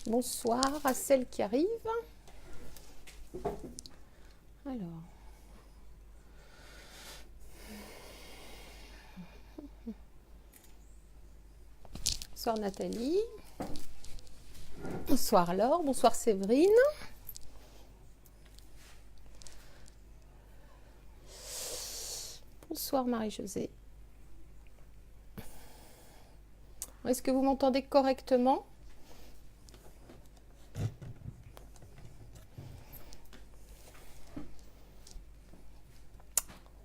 Bonsoir à celles qui arrivent. Alors, bonsoir Nathalie. Bonsoir Laure. Bonsoir Séverine. Bonsoir Marie-Josée. Est-ce que vous m'entendez correctement ?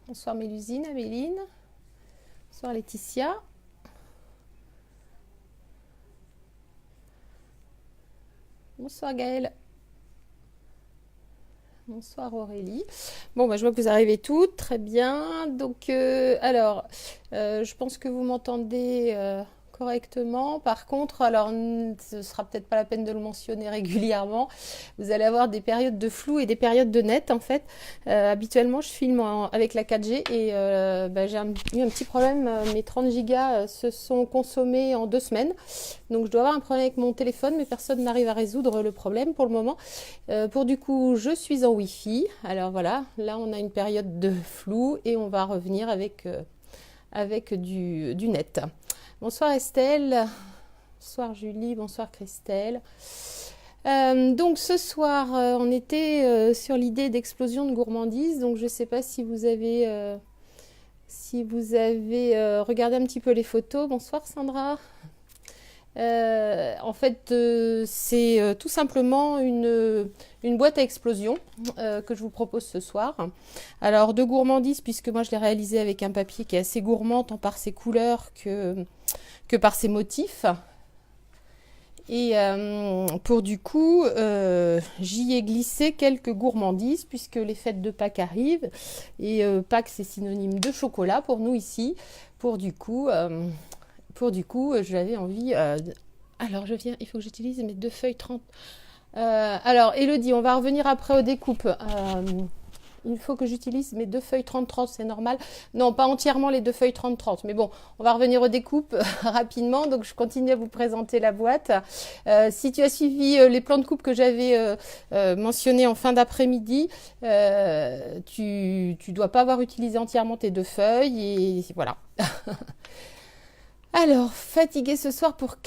Bonsoir Mélusine, Améline. Bonsoir Laetitia. Bonsoir Gaëlle. Bonsoir Aurélie. Bon, je vois que vous arrivez toutes, très bien. Donc, je pense que vous m'entendez correctement. Par contre, alors, ce sera peut-être pas la peine de le mentionner régulièrement. Vous allez avoir des périodes de flou et des périodes de net, en fait. Habituellement, je filme avec la 4G et j'ai eu un petit problème. Mes 30 gigas se sont consommés en 2 semaines. Donc, je dois avoir un problème avec mon téléphone, mais personne n'arrive à résoudre le problème pour le moment. Du coup, je suis en Wi-Fi. Alors voilà, là, on a une période de flou et on va revenir avec du net. Bonsoir Estelle, bonsoir Julie, bonsoir Christelle. Donc ce soir, on était sur l'idée d'explosion de gourmandise. Donc je ne sais pas si vous avez regardé un petit peu les photos. Bonsoir Sandra. C'est tout simplement une boîte à explosion que je vous propose ce soir. Alors de gourmandise, puisque moi je l'ai réalisé avec un papier qui est assez gourmand tant par ses couleurs que par ses motifs. Et j'y ai glissé quelques gourmandises puisque les fêtes de Pâques arrivent. Et Pâques, c'est synonyme de chocolat pour nous ici. J'avais envie... il faut que j'utilise mes 2 feuilles 30. Alors, Elodie, on va revenir après aux découpes. Il faut que j'utilise mes 2 feuilles 30-30, c'est normal. Non, pas entièrement les 2 feuilles 30-30. Mais bon, on va revenir aux découpes rapidement. Donc, je continue à vous présenter la boîte. Si tu as suivi les plans de coupe que j'avais mentionnés en fin d'après-midi, tu dois pas avoir utilisé entièrement tes 2 feuilles. Et voilà. Alors, fatiguée ce soir pour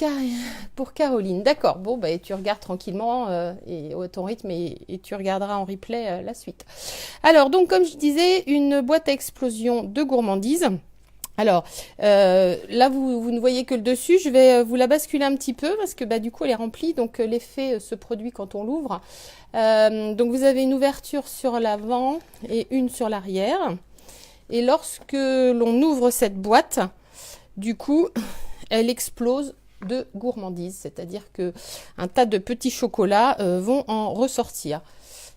Caroline. D'accord, bon, tu regardes tranquillement et à ton rythme et tu regarderas en replay la suite. Alors, donc, comme je disais, une boîte à explosion de gourmandise. Alors, là, vous ne voyez que le dessus. Je vais vous la basculer un petit peu parce que du coup, elle est remplie. Donc, l'effet se produit quand on l'ouvre. Donc, vous avez une ouverture sur l'avant et une sur l'arrière. Et lorsque l'on ouvre cette boîte... Du coup, elle explose de gourmandise, c'est-à-dire que un tas de petits chocolats vont en ressortir.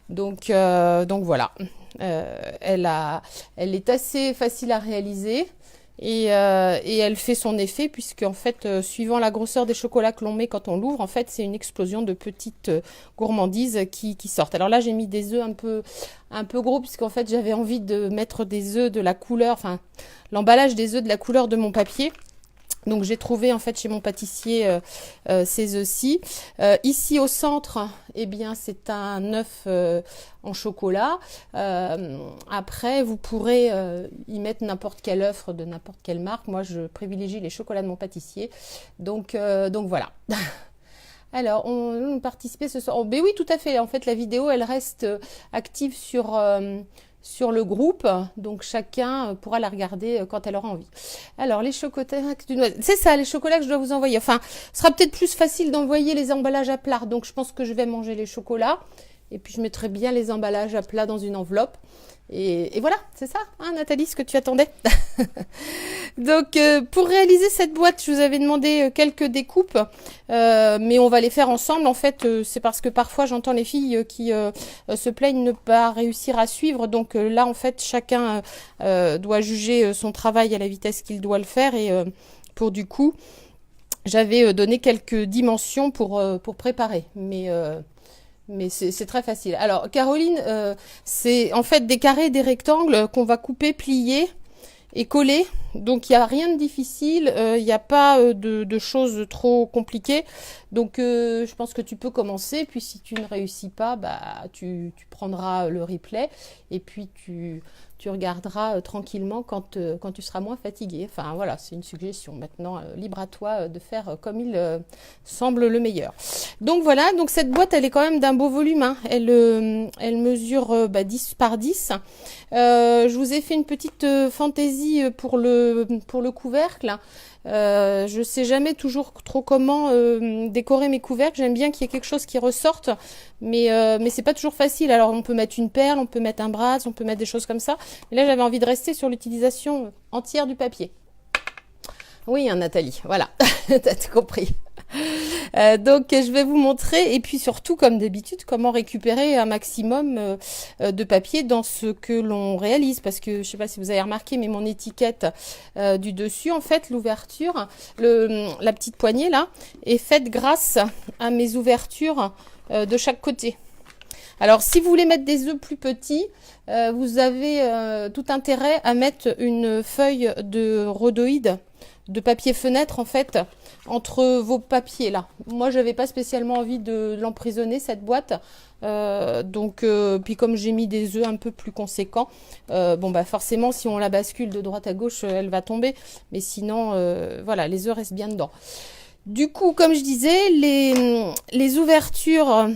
Donc voilà, elle est assez facile à réaliser et elle fait son effet puisque en fait, suivant la grosseur des chocolats que l'on met quand on l'ouvre, en fait, c'est une explosion de petites gourmandises qui sortent. Alors là, j'ai mis des œufs un peu gros puisqu'en fait, j'avais envie de mettre des œufs de la couleur, enfin l'emballage des œufs de la couleur de mon papier. Donc j'ai trouvé en fait chez mon pâtissier ces œufs-ci. Ici au centre, eh bien c'est un œuf en chocolat. Après, vous pourrez y mettre n'importe quel œuf de n'importe quelle marque. Moi, je privilégie les chocolats de mon pâtissier. Donc voilà. Alors, on participait ce soir. Oh, ben oui, tout à fait. En fait, la vidéo, elle reste active sur le groupe, donc chacun pourra la regarder quand elle aura envie. Alors, les chocolats du noisette, c'est ça, les chocolats que je dois vous envoyer. Enfin, ce sera peut-être plus facile d'envoyer les emballages à plat, donc je pense que je vais manger les chocolats, et puis je mettrai bien les emballages à plat dans une enveloppe. Et voilà, c'est ça, hein, Nathalie, ce que tu attendais. Donc, pour réaliser cette boîte, je vous avais demandé quelques découpes, mais on va les faire ensemble. En fait, c'est parce que parfois, j'entends les filles qui se plaignent de ne pas réussir à suivre. Donc là, en fait, chacun doit juger son travail à la vitesse qu'il doit le faire. Et du coup, j'avais donné quelques dimensions pour préparer. Mais c'est très facile. Alors, Caroline, c'est en fait des carrés et des rectangles qu'on va couper, plier est collé. Donc il n'y a rien de difficile, il n'y a pas de choses trop compliquées. Donc je pense que tu peux commencer. Puis si tu ne réussis pas, bah, tu prendras le replay et puis tu regarderas tranquillement quand tu seras moins fatigué. Enfin voilà, c'est une suggestion. Maintenant, libre à toi de faire comme il semble le meilleur. Donc voilà, donc cette boîte, elle est quand même d'un beau volume. Hein. Elle mesure 10 par 10. Je vous ai fait une petite fantaisie pour le couvercle. Je sais jamais toujours trop comment décorer mes couvercles. J'aime bien qu'il y ait quelque chose qui ressorte, mais c'est pas toujours facile. Alors on peut mettre une perle, on peut mettre un bras, on peut mettre des choses comme ça. Mais là j'avais envie de rester sur l'utilisation entière du papier. Oui, hein, Nathalie, voilà, t'as tout compris. Donc je vais vous montrer et puis surtout comme d'habitude comment récupérer un maximum de papier dans ce que l'on réalise, parce que je sais pas si vous avez remarqué, mais mon étiquette du dessus, en fait l'ouverture, la petite poignée là est faite grâce à mes ouvertures de chaque côté. Alors si vous voulez mettre des œufs plus petits, vous avez tout intérêt à mettre une feuille de rhodoïde, de papier fenêtre en fait, entre vos papiers là. Moi j'avais pas spécialement envie de l'emprisonner cette boîte, puis comme j'ai mis des œufs un peu plus conséquents, bon bah forcément si on la bascule de droite à gauche elle va tomber, mais sinon voilà, les œufs restent bien dedans. Du coup, comme je disais, les ouvertures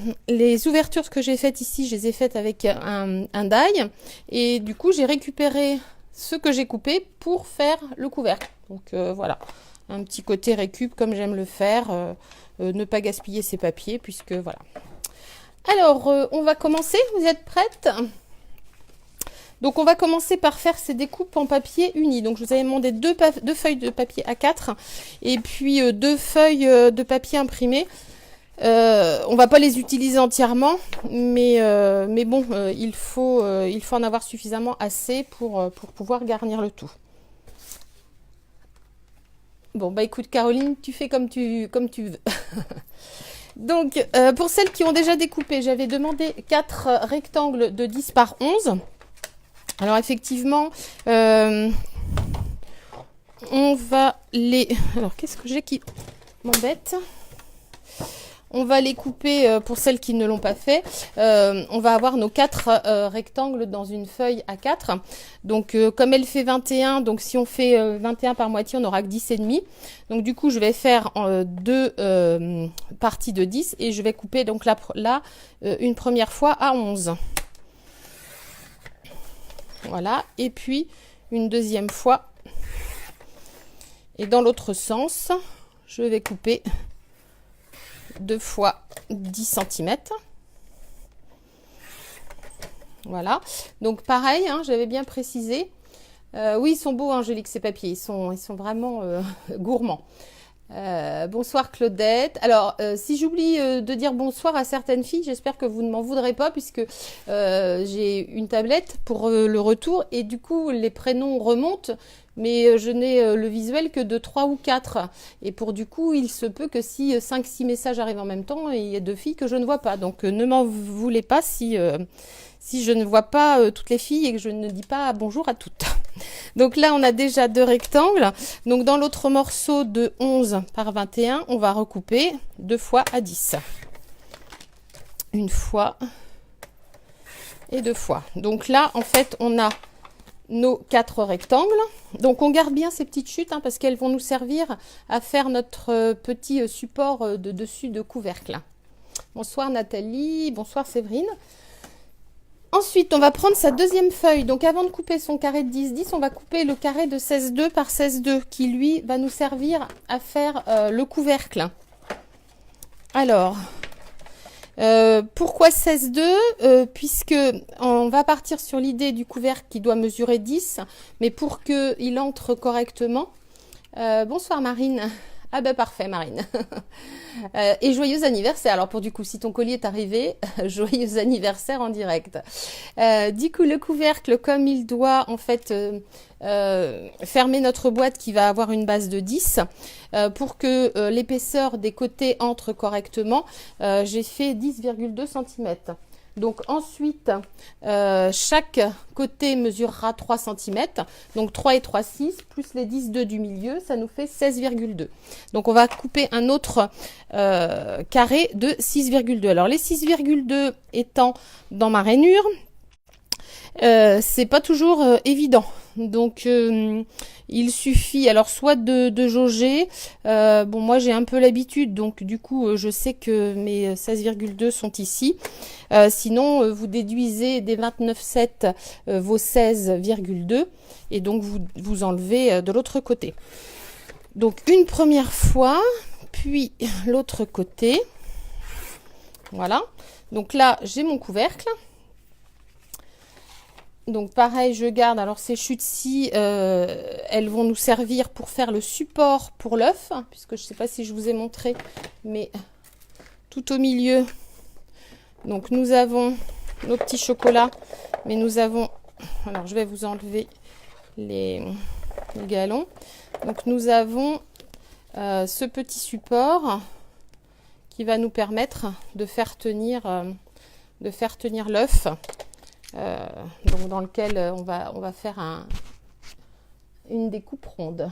que j'ai faites ici, je les ai faites avec un die, et du coup j'ai récupéré ce que j'ai coupé pour faire le couvercle. Donc voilà, un petit côté récup comme j'aime le faire, ne pas gaspiller ses papiers puisque voilà. Alors on va commencer, vous êtes prêtes? Donc on va commencer par faire ces découpes en papier uni. Donc je vous avais demandé deux feuilles de papier A4 et puis 2 feuilles de papier imprimé. On va pas les utiliser entièrement, mais bon, il faut en avoir suffisamment assez pour pouvoir garnir le tout. Bon bah écoute Caroline, tu fais comme tu veux. Donc pour celles qui ont déjà découpé, j'avais demandé 4 rectangles de 10 par 11. Alors effectivement, on va les... Alors qu'est-ce que j'ai qui m'embête ? On va les couper pour celles qui ne l'ont pas fait. On va avoir nos 4 rectangles dans une feuille A4. Donc comme elle fait 21, donc si on fait 21 par moitié, on n'aura que 10,5. Donc du coup, je vais faire 2 parties de 10 et je vais couper donc là une première fois à 11. Voilà, et puis une deuxième fois. Et dans l'autre sens, je vais couper 2 fois 10 cm. Voilà, donc pareil, hein, j'avais bien précisé. Oui, ils sont beaux, Angélique, ces papiers, ils sont vraiment gourmands. Bonsoir Claudette. Alors si j'oublie de dire bonsoir à certaines filles, j'espère que vous ne m'en voudrez pas puisque j'ai une tablette pour le retour et du coup les prénoms remontent, mais je n'ai le visuel que de 3 ou 4 et pour du coup il se peut que si 5-6 messages arrivent en même temps, il y a 2 filles que je ne vois pas, donc ne m'en voulez pas si je ne vois pas toutes les filles et que je ne dis pas bonjour à toutes. Donc là, on a déjà 2 rectangles. Donc dans l'autre morceau de 11 par 21, on va recouper 2 fois à 10. Une fois et 2 fois. Donc là, en fait, on a nos 4 rectangles. Donc on garde bien ces petites chutes hein, parce qu'elles vont nous servir à faire notre petit support de dessus de couvercle. Bonsoir Nathalie, bonsoir Séverine. Ensuite, on va prendre sa deuxième feuille. Donc, avant de couper son carré de 10-10, on va couper le carré de 16,2 par 16,2 qui, lui, va nous servir à faire le couvercle. Alors, pourquoi 16,2 puisque on va partir sur l'idée du couvercle qui doit mesurer 10, mais pour qu'il entre correctement. Bonsoir Marine. Ah ben parfait Marine. Et joyeux anniversaire. Alors pour du coup, si ton colis est arrivé, joyeux anniversaire en direct. Du coup, le couvercle, comme il doit en fait fermer notre boîte qui va avoir une base de 10, pour que l'épaisseur des côtés entre correctement, j'ai fait 10,2 cm. Donc ensuite, chaque côté mesurera 3 cm. Donc 3 et 3, 6, plus les 10,2 du milieu, ça nous fait 16,2. Donc on va couper un autre carré de 6,2. Alors les 6,2 étant dans ma rainure, c'est pas toujours évident. Donc il suffit alors soit de jauger. Bon, moi j'ai un peu l'habitude, donc du coup je sais que mes 16,2 sont ici. Sinon vous déduisez des 29,7 vos 16,2 et donc vous enlevez de l'autre côté. Donc une première fois, puis l'autre côté. Voilà. Donc là j'ai mon couvercle. Donc pareil, je garde, alors ces chutes-ci, elles vont nous servir pour faire le support pour l'œuf, hein, puisque je ne sais pas si je vous ai montré, mais tout au milieu, donc nous avons nos petits chocolats, mais nous avons, alors je vais vous enlever les galons, donc nous avons ce petit support qui va nous permettre de faire tenir l'œuf. Donc dans lequel on va faire une découpe ronde.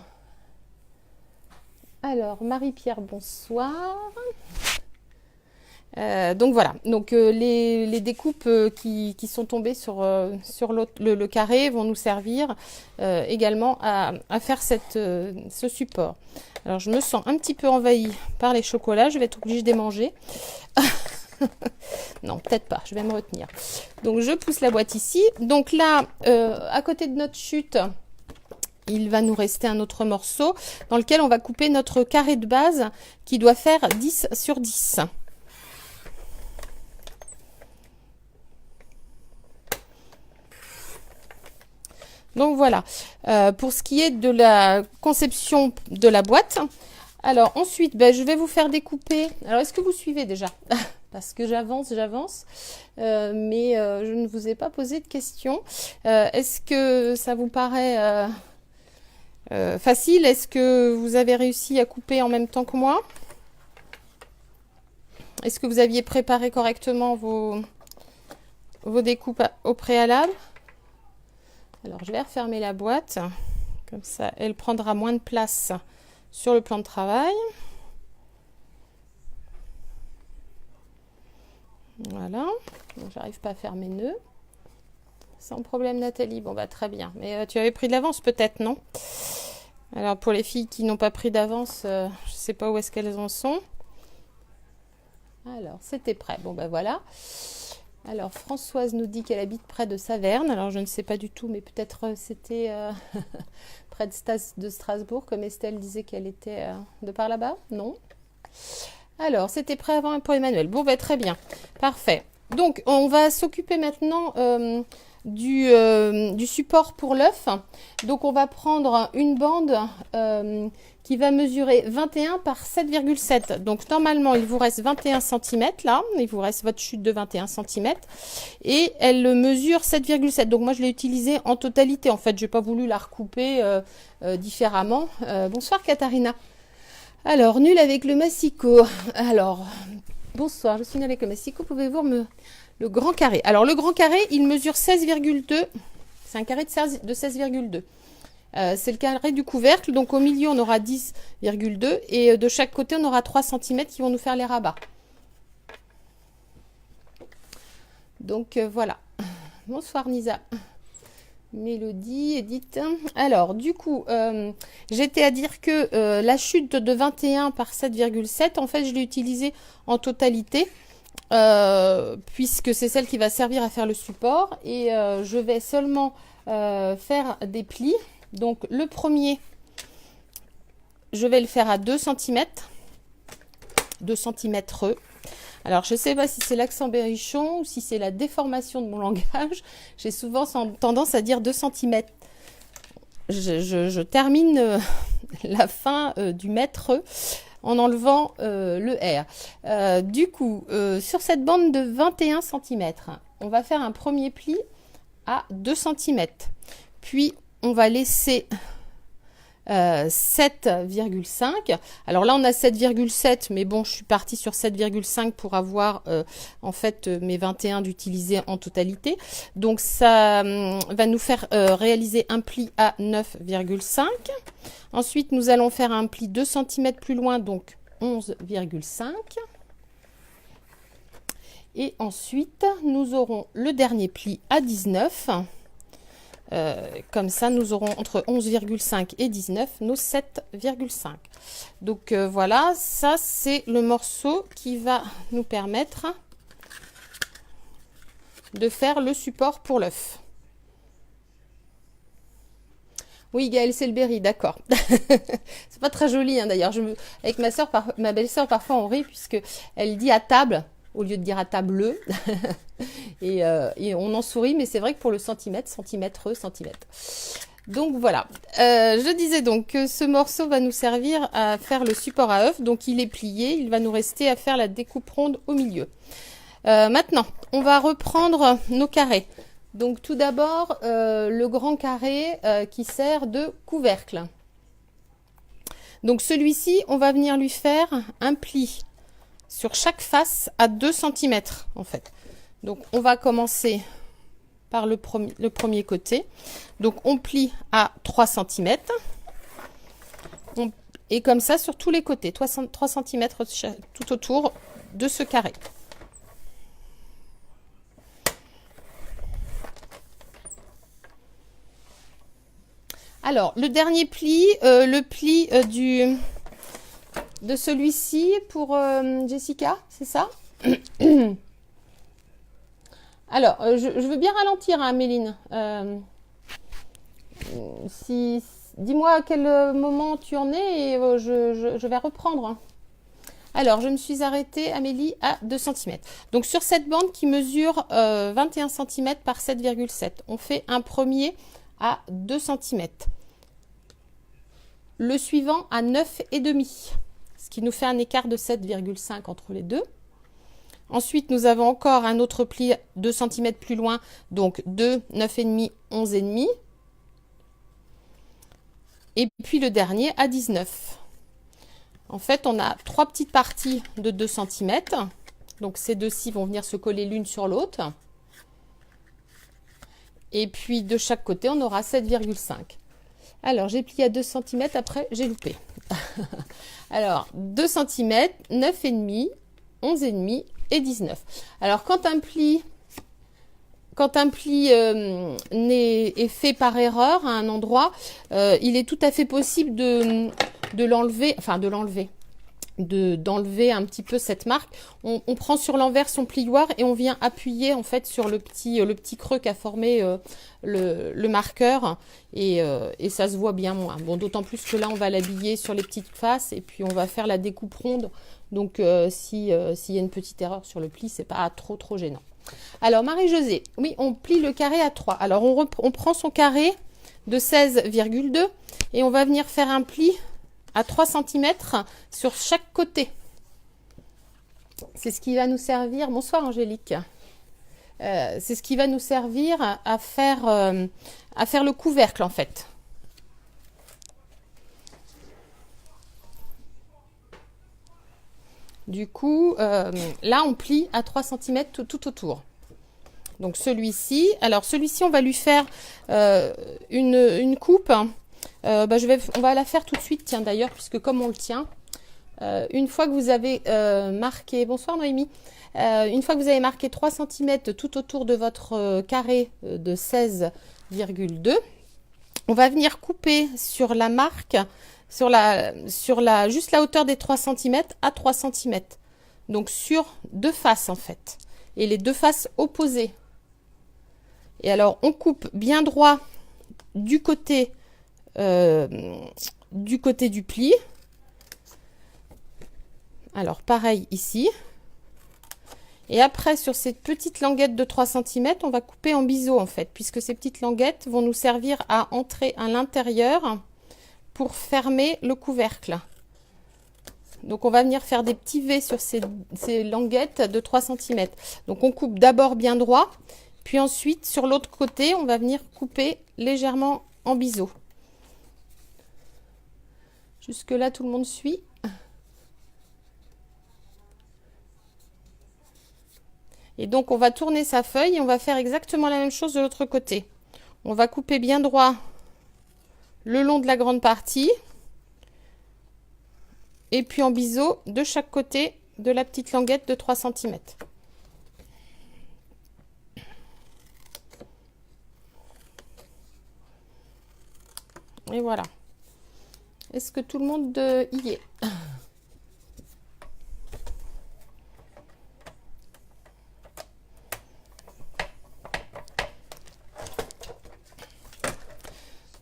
Alors Marie-Pierre, bonsoir. Donc voilà, donc les découpes qui sont tombées sur le carré vont nous servir également à faire ce support. Alors je me sens un petit peu envahie par les chocolats, je vais être obligée de les manger. Non, peut-être pas, je vais me retenir. Donc je pousse la boîte ici. Donc là, à côté de notre chute, il va nous rester un autre morceau dans lequel on va couper notre carré de base qui doit faire 10 sur 10. Donc voilà, pour ce qui est de la conception de la boîte. Alors ensuite, je vais vous faire découper. Alors est-ce que vous suivez déjà? Parce que j'avance, mais je ne vous ai pas posé de questions. Est-ce que ça vous paraît facile? Est-ce que vous avez réussi à couper en même temps que moi? Est-ce que vous aviez préparé correctement vos découpes au préalable? Alors je vais refermer la boîte, comme ça elle prendra moins de place sur le plan de travail. Voilà, j'arrive pas à faire mes nœuds. Sans problème Nathalie, bon bah très bien. Mais tu avais pris de l'avance peut-être, non? Alors pour les filles qui n'ont pas pris d'avance, je sais pas où est-ce qu'elles en sont. Alors c'était prêt, bon bah voilà. Alors Françoise nous dit qu'elle habite près de Saverne. Alors je ne sais pas du tout, mais peut-être c'était près de Strasbourg, comme Estelle disait qu'elle était de par là-bas. Non. Alors c'était prêt avant pour Emmanuel. Bon bah très bien, parfait. Donc on va s'occuper maintenant du support pour l'œuf. Donc on va prendre une bande qui va mesurer 21 par 7,7. Donc normalement il vous reste 21 cm là, il vous reste votre chute de 21 cm et elle mesure 7,7. Donc moi je l'ai utilisée en totalité en fait, j'ai pas voulu la recouper différemment. Bonsoir Katharina. Alors nul avec le massicot. Alors bonsoir, je suis nulle avec le massicot, pouvez-vous le grand carré. Alors le grand carré il mesure 16,2. C'est un carré de 16,2. C'est le carré du couvercle, donc au milieu on aura 10,2 et de chaque côté on aura 3 cm qui vont nous faire les rabats. Donc voilà. Bonsoir Nisa. Mélodie, Edith. Alors du coup, j'étais à dire que la chute de 21 par 7,7, en fait je l'ai utilisée en totalité. Puisque c'est celle qui va servir à faire le support et je vais seulement faire des plis. Donc le premier, je vais le faire à 2 cm, 2 cm. Alors je ne sais pas si c'est l'accent berrichon ou si c'est la déformation de mon langage. J'ai souvent tendance à dire 2 cm. Je termine la fin du mètre en enlevant le R. Du coup, sur cette bande de 21 cm, on va faire un premier pli à 2 cm. Puis, on va laisser 7,5. Alors là, on a 7,7, mais bon, je suis partie sur 7,5 pour avoir en fait mes 21 d'utiliser en totalité. Donc ça va nous faire réaliser un pli à 9,5. Ensuite, nous allons faire un pli 2 cm plus loin, donc 11,5. Et ensuite, nous aurons le dernier pli à 19. Comme ça, nous aurons entre 11,5 et 19 nos 7,5. Donc voilà, ça c'est le morceau qui va nous permettre de faire le support pour l'œuf. Oui, Gaëlle Selberry, d'accord. C'est pas très joli hein, d'ailleurs. Avec ma belle-sœur, parfois on rit puisque elle dit à table au lieu de dire à table. et on en sourit, mais c'est vrai que pour le centimètre, centimètre. Donc voilà. Je disais donc que ce morceau va nous servir à faire le support à œuf. Donc il est plié, il va nous rester à faire la découpe ronde au milieu. Maintenant, on va reprendre nos carrés. Donc tout d'abord, le grand carré qui sert de couvercle. Donc celui-ci, on va venir lui faire un pli sur chaque face à 2 cm en fait. Donc on va commencer par le premier côté. Donc on plie à 3 cm. Et comme ça sur tous les côtés, 3 cm tout autour de ce carré. Alors, le dernier pli, le pli de celui-ci pour Jessica, c'est ça? Alors, je veux bien ralentir, hein, Méline. Dis-moi à quel moment tu en es et je vais reprendre. Hein. Alors, je me suis arrêtée, Amélie, à 2 cm. Donc, sur cette bande qui mesure 21 cm par 7,7, on fait un premier à 2 cm. Le suivant à 9,5, ce qui nous fait un écart de 7,5 entre les deux. Ensuite, nous avons encore un autre pli 2 cm plus loin, donc 2, 9,5, 11,5. Et puis le dernier à 19. En fait, on a 3 petites parties de 2 cm. Donc ces deux-ci vont venir se coller l'une sur l'autre. Et puis de chaque côté, on aura 7,5. Alors, j'ai plié à 2 cm, après j'ai loupé. Alors, 2 cm, 9,5, 11,5 et 19. Alors, quand un pli est fait par erreur à un endroit, il est tout à fait possible d'enlever un petit peu cette marque. On prend sur l'envers son plioir et on vient appuyer en fait sur le petit creux qu'a formé le marqueur et ça se voit bien moins. Bon, d'autant plus que là on va l'habiller sur les petites faces et puis on va faire la découpe ronde. Donc s'il y a une petite erreur sur le pli, c'est pas trop gênant. Alors Marie-Josée, oui, on plie le carré à 3. Alors on prend son carré de 16,2 et on va venir faire un pli à 3 cm sur chaque côté. C'est ce qui va nous servir. Bonsoir Angélique. C'est ce qui va nous servir à faire le couvercle en fait. Du coup, là on plie à 3 cm tout autour. Donc celui-ci, on va lui faire une coupe. On va la faire tout de suite, tiens d'ailleurs, puisque comme on le tient, une fois que vous avez marqué, bonsoir Noémie, une fois que vous avez marqué 3 cm tout autour de votre carré de 16,2, on va venir couper sur la marque, juste la hauteur des 3 cm à 3 cm. Donc sur deux faces en fait, et les deux faces opposées. Et alors on coupe bien droit du côté du pli. Alors pareil ici. Et après sur cette petite languette de 3 cm, on va couper en biseau en fait, puisque ces petites languettes vont nous servir à entrer à l'intérieur pour fermer le couvercle. Donc on va venir faire des petits V sur ces languettes de 3 cm. Donc on coupe d'abord bien droit, puis ensuite sur l'autre côté, on va venir couper légèrement en biseau. Jusque-là, tout le monde suit. Et donc, on va tourner sa feuille et on va faire exactement la même chose de l'autre côté. On va couper bien droit le long de la grande partie. Et puis en biseau de chaque côté de la petite languette de 3 cm. Et voilà. Est-ce que tout le monde y est?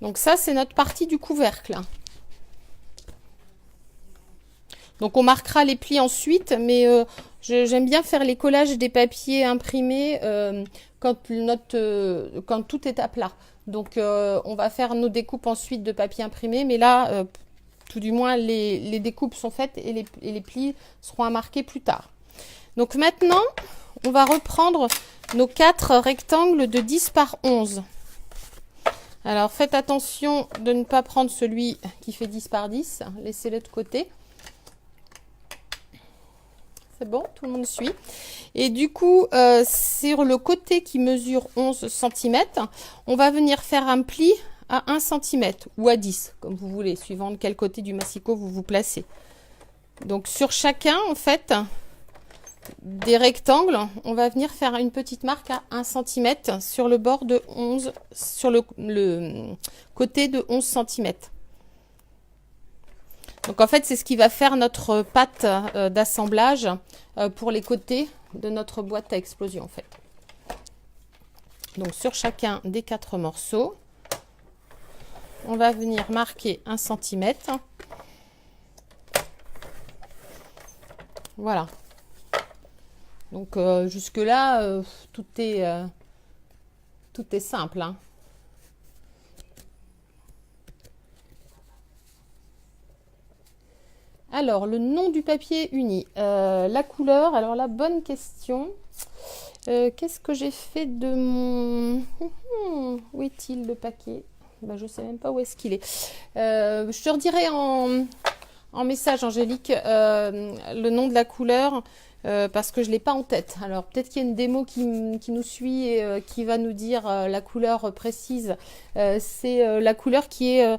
Donc ça, c'est notre partie du couvercle. Donc on marquera les plis ensuite, mais j'aime bien faire les collages des papiers imprimés quand tout est à plat. Donc on va faire nos découpes ensuite de papier imprimé, mais là, tout du moins, les découpes sont faites et les plis seront à marquer plus tard. Donc maintenant, on va reprendre nos 4 rectangles de 10 par 11. Alors faites attention de ne pas prendre celui qui fait 10 par 10, laissez-le de côté. C'est bon, tout le monde suit. Et du coup, sur le côté qui mesure 11 cm, on va venir faire un pli à 1 cm ou à 10, comme vous voulez, suivant de quel côté du massicot vous vous placez. Donc sur chacun, en fait, des rectangles, on va venir faire une petite marque à 1 cm sur le bord de 11, sur le côté de 11 cm. Donc en fait, c'est ce qui va faire notre pâte d'assemblage pour les côtés de notre boîte à explosion en fait. Donc sur chacun des 4 morceaux, on va venir marquer 1 cm. Voilà. Donc jusque là, tout est simple, hein. Alors, le nom du papier uni. La couleur, alors la bonne question. Qu'est-ce que j'ai fait de mon... Où est-il le paquet? Ben, je ne sais même pas où est-ce qu'il est. Je te redirai en message, Angélique, le nom de la couleur. Parce que je ne l'ai pas en tête. Alors peut-être qu'il y a une démo qui nous suit et qui va nous dire la couleur précise. C'est la couleur qui est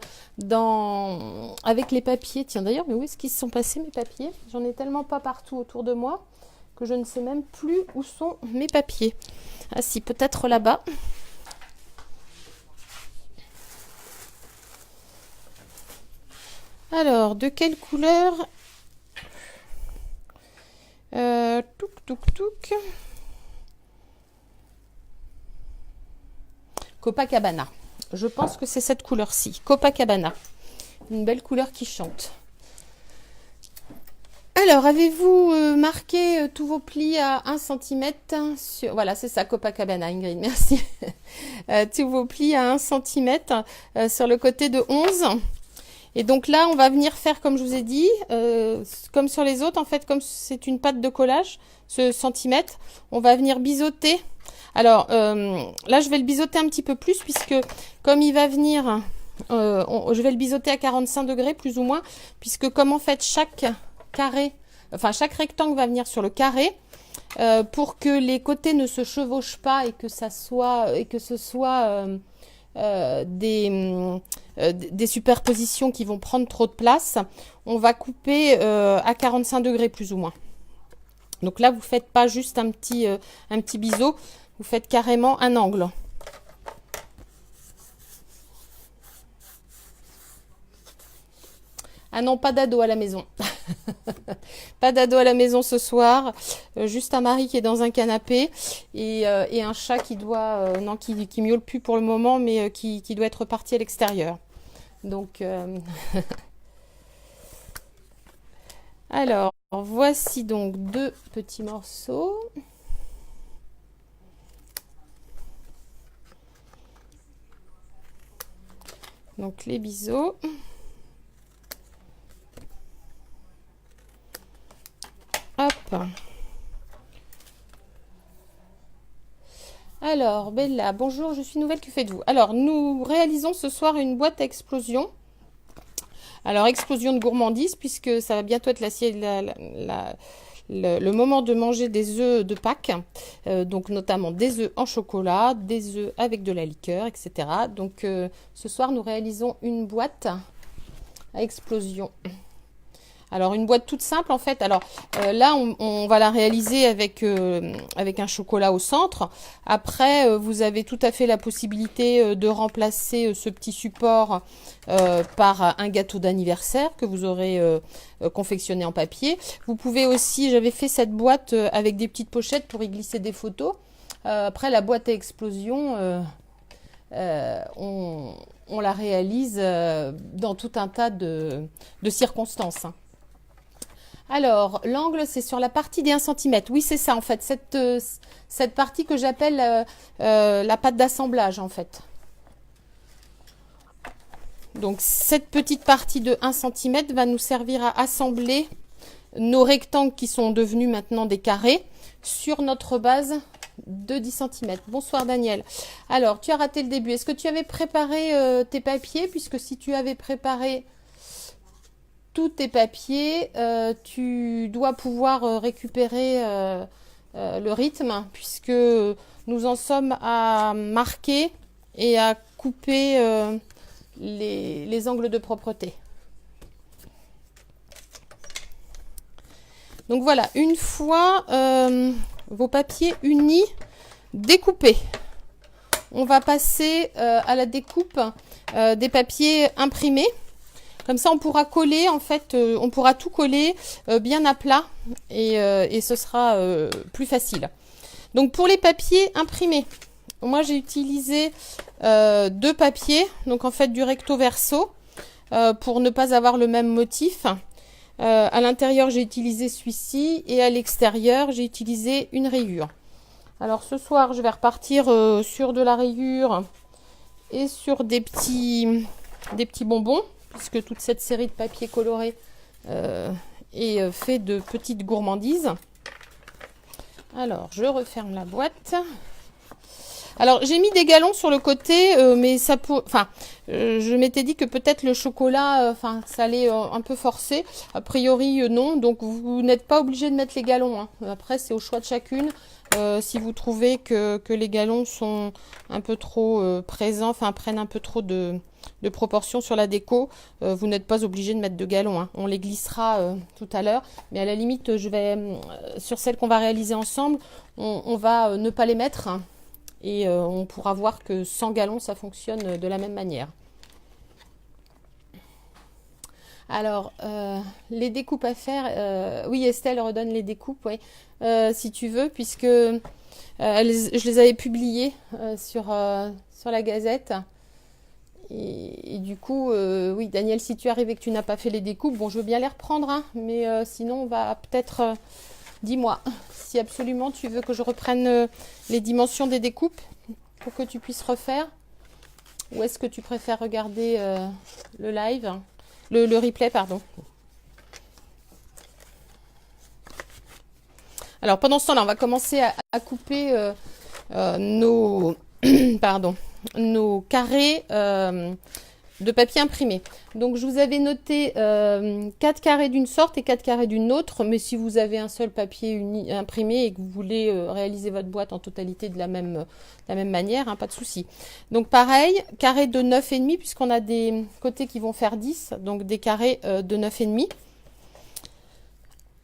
avec les papiers. Tiens d'ailleurs, mais où est-ce qu'ils se sont passés mes papiers? J'en ai tellement pas partout autour de moi que je ne sais même plus où sont mes papiers. Ah si, peut-être là-bas. Alors, de quelle couleur? Touk. Copacabana. Je pense que c'est cette couleur-ci. Copacabana. Une belle couleur qui chante. Alors, avez-vous marqué tous vos plis à 1 cm sur... Voilà, c'est ça, Copacabana, Ingrid, merci. Tous vos plis à 1 cm sur le côté de 11. Et donc là, on va venir faire, comme je vous ai dit, comme sur les autres, en fait, comme c'est une pâte de collage, ce centimètre, on va venir biseauter. Alors, là, je vais le biseauter un petit peu plus, puisque comme il va venir, je vais le biseauter à 45 degrés, plus ou moins, puisque comme en fait, chaque rectangle va venir sur le carré, pour que les côtés ne se chevauchent pas et que ce soit des superpositions qui vont prendre trop de place, on va couper à 45 degrés plus ou moins. Donc là, vous faites pas juste un petit biseau, vous faites carrément un angle. Ah non, pas d'ado à la maison. Pas d'ado à la maison ce soir. Juste un mari qui est dans un canapé et un chat qui doit... qui miaule plus pour le moment, mais qui doit être parti à l'extérieur. Donc... Alors, voici donc 2 petits morceaux. Donc les biseaux. Hop. Alors, Bella, bonjour, je suis nouvelle, que faites-vous? Alors, nous réalisons ce soir une boîte à explosion. Alors, explosion de gourmandise, puisque ça va bientôt être le moment de manger des œufs de Pâques, donc notamment des œufs en chocolat, des œufs avec de la liqueur, etc. Donc ce soir, nous réalisons une boîte à explosion. Alors une boîte toute simple en fait. Alors là, on va la réaliser avec un chocolat au centre. Après, vous avez tout à fait la possibilité de remplacer ce petit support par un gâteau d'anniversaire que vous aurez confectionné en papier. Vous pouvez aussi, j'avais fait cette boîte avec des petites pochettes pour y glisser des photos. Après, la boîte à explosion, on la réalise dans tout un tas de circonstances. Alors, l'angle, c'est sur la partie des 1 cm. Oui, c'est ça, en fait. Cette partie que j'appelle la pâte d'assemblage, en fait. Donc, cette petite partie de 1 cm va nous servir à assembler nos rectangles qui sont devenus maintenant des carrés sur notre base de 10 cm. Bonsoir, Daniel. Alors, tu as raté le début. Est-ce que tu avais préparé tes papiers? Puisque si tu avais préparé tous tes papiers, tu dois pouvoir récupérer le rythme, puisque nous en sommes à marquer et à couper les angles de propreté. Donc voilà, une fois vos papiers unis, découpés, on va passer à la découpe des papiers imprimés. Comme ça, on pourra coller, en fait, on pourra tout coller bien à plat et ce sera plus facile. Donc, pour les papiers imprimés, moi, j'ai utilisé 2 papiers, donc en fait du recto verso, pour ne pas avoir le même motif. À l'intérieur, j'ai utilisé celui-ci et à l'extérieur, j'ai utilisé une rayure. Alors, ce soir, je vais repartir sur de la rayure et sur des petits bonbons, puisque toute cette série de papiers colorés est fait de petites gourmandises. Alors, je referme la boîte. Alors, j'ai mis des galons sur le côté, mais ça peut... Enfin, je m'étais dit que peut-être le chocolat, ça allait un peu forcer. A priori, non. Donc, vous n'êtes pas obligé de mettre les galons, hein. Après, c'est au choix de chacune. Si vous trouvez que les galons sont un peu trop présents, prennent un peu trop de proportions sur la déco, vous n'êtes pas obligé de mettre de galons, hein. On les glissera tout à l'heure, mais à la limite, je vais sur celles qu'on va réaliser ensemble, on va ne pas les mettre, hein, et on pourra voir que sans galons, ça fonctionne de la même manière. Alors, les découpes à faire, oui, Estelle redonne les découpes, oui, si tu veux, puisque je les avais publiées sur la Gazette. Et du coup, oui, Daniel, si tu arrives et que tu n'as pas fait les découpes, bon, je veux bien les reprendre, hein, mais sinon, on va peut-être... dis-moi, si absolument tu veux que je reprenne les dimensions des découpes pour que tu puisses refaire, ou est-ce que tu préfères regarder le live, le replay, pardon. Alors, pendant ce temps-là, on va commencer à couper nos... pardon, nos carrés de papier imprimé. Donc, je vous avais noté 4 carrés d'une sorte et 4 carrés d'une autre, mais si vous avez un seul papier imprimé et que vous voulez réaliser votre boîte en totalité de la même manière, hein, pas de souci. Donc, pareil, carré de 9,5, puisqu'on a des côtés qui vont faire 10, donc des carrés de 9,5.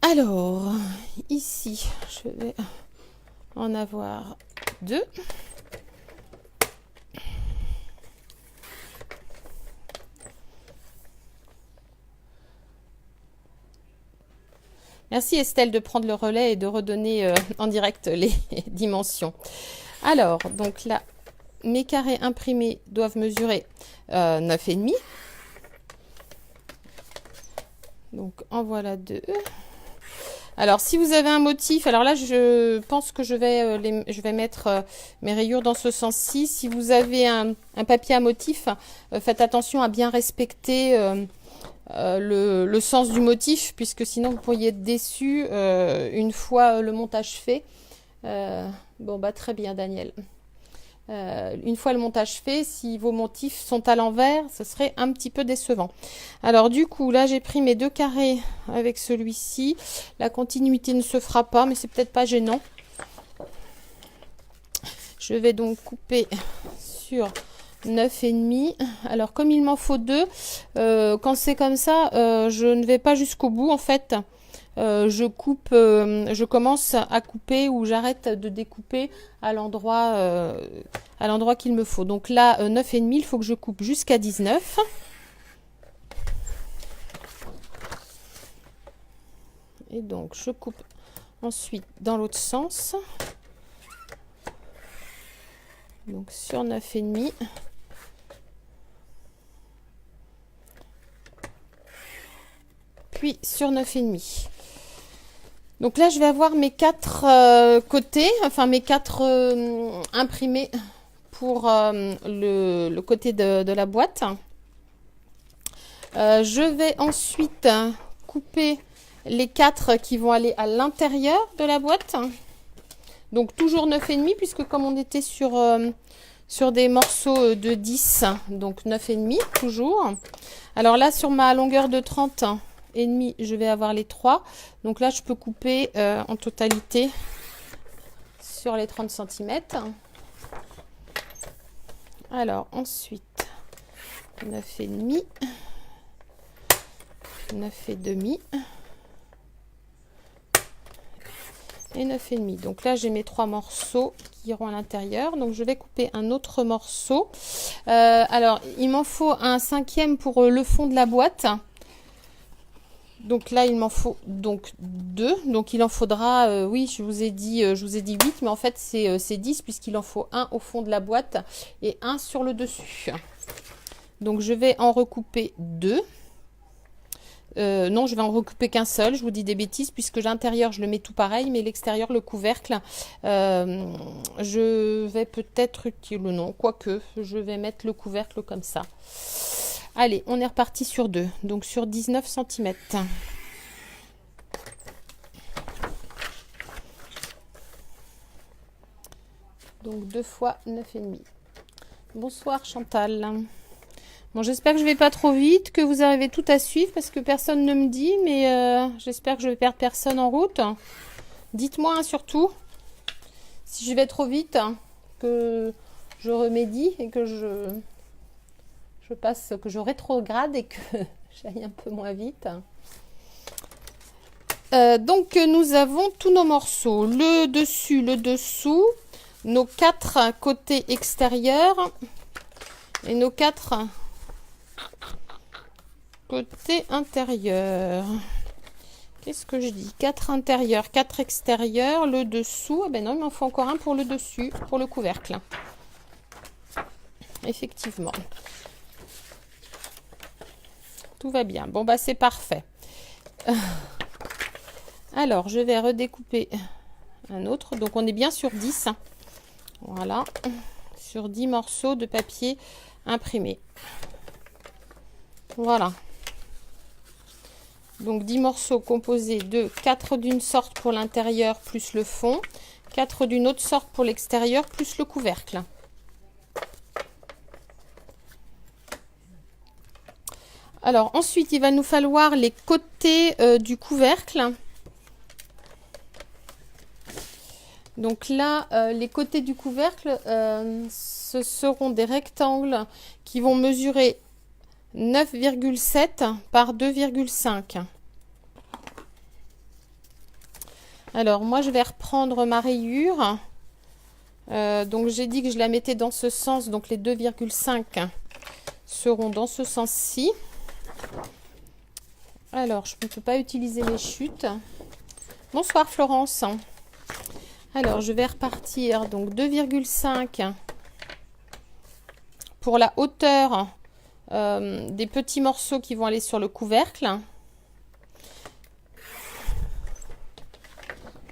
Alors, ici, je vais en avoir 2. Merci Estelle de prendre le relais et de redonner en direct les dimensions. Alors, donc là, mes carrés imprimés doivent mesurer 9,5. Donc, en voilà 2. Alors, si vous avez un motif, alors là, je pense que je vais mettre mes rayures dans ce sens-ci. Si vous avez un papier à motif, faites attention à bien respecter... le sens du motif, puisque sinon vous pourriez être déçu une fois le montage fait. Bon, bah très bien, Daniel. Une fois le montage fait, si vos motifs sont à l'envers, ce serait un petit peu décevant. Alors du coup, là j'ai pris mes 2 carrés avec celui-ci. La continuité ne se fera pas, mais c'est peut-être pas gênant. Je vais donc couper sur 9,5. Alors comme il m'en faut 2, quand c'est comme ça, je ne vais pas jusqu'au bout en fait. Je coupe, je commence à couper ou j'arrête de découper à l'endroit qu'il me faut. Donc là, 9,5, il faut que je coupe jusqu'à 19. Et donc je coupe ensuite dans l'autre sens. Donc sur 9,5. Puis sur 9,5. Donc là, je vais avoir mes 4 côtés, enfin mes 4 imprimés pour le côté de la boîte. Je vais ensuite couper les 4 qui vont aller à l'intérieur de la boîte. Donc toujours 9,5 puisque comme on était sur des morceaux de 10, donc 9,5 toujours. Alors là, sur ma longueur de 30 et demi, je vais avoir les 3. Donc là, je peux couper en totalité sur les 30 cm. Alors ensuite, 9,5, 9,5 et 9,5. Donc là, j'ai mes 3 morceaux qui iront à l'intérieur. Donc je vais couper un autre morceau. Alors, il m'en faut un 5e pour le fond de la boîte. Donc là, il m'en faut donc 2. Donc il en faudra, oui, je vous ai dit 8, mais en fait c'est 10 puisqu'il en faut un au fond de la boîte et un sur le dessus. Donc je vais en recouper 2. Non, je vais en recouper qu'un seul, je vous dis des bêtises, puisque l'intérieur je le mets tout pareil, mais l'extérieur, le couvercle, je vais peut-être utiliser, non, quoique, je vais mettre le couvercle comme ça. Allez, on est reparti sur 2, donc sur 19 cm. Donc 2 fois 9,5. Bonsoir Chantal. Bon, j'espère que je vais pas trop vite, que vous arrivez tout à suivre, parce que personne ne me dit, mais j'espère que je vais perdre personne en route. Dites-moi hein, surtout, si je vais trop vite, que je remédie et que je passe, que je rétrograde et que j'aille un peu moins vite. Donc nous avons tous nos morceaux, le dessus, le dessous, nos 4 côtés extérieurs et nos 4 côtés intérieurs. Qu'est-ce que je dis? 4 intérieurs, 4 extérieurs, le dessous. Ah ben non, il m'en faut encore un pour le dessus, pour le couvercle. Effectivement. Tout va bien. Bon, bah c'est parfait. Alors, je vais redécouper un autre. Donc, on est bien sur 10. Voilà. Sur 10 morceaux de papier imprimé. Voilà. Donc, 10 morceaux composés de 4 d'une sorte pour l'intérieur plus le fond, 4 d'une autre sorte pour l'extérieur plus le couvercle. Alors, ensuite, il va nous falloir les côtés du couvercle. Donc là, les côtés du couvercle, ce seront des rectangles qui vont mesurer 9,7 par 2,5. Alors, moi, je vais reprendre ma rayure. Donc, j'ai dit que je la mettais dans ce sens. Donc, les 2,5 seront dans ce sens-ci. Alors, je ne peux pas utiliser mes chutes. Bonsoir Florence. Alors, je vais repartir. Donc, 2,5 pour la hauteur des petits morceaux qui vont aller sur le couvercle.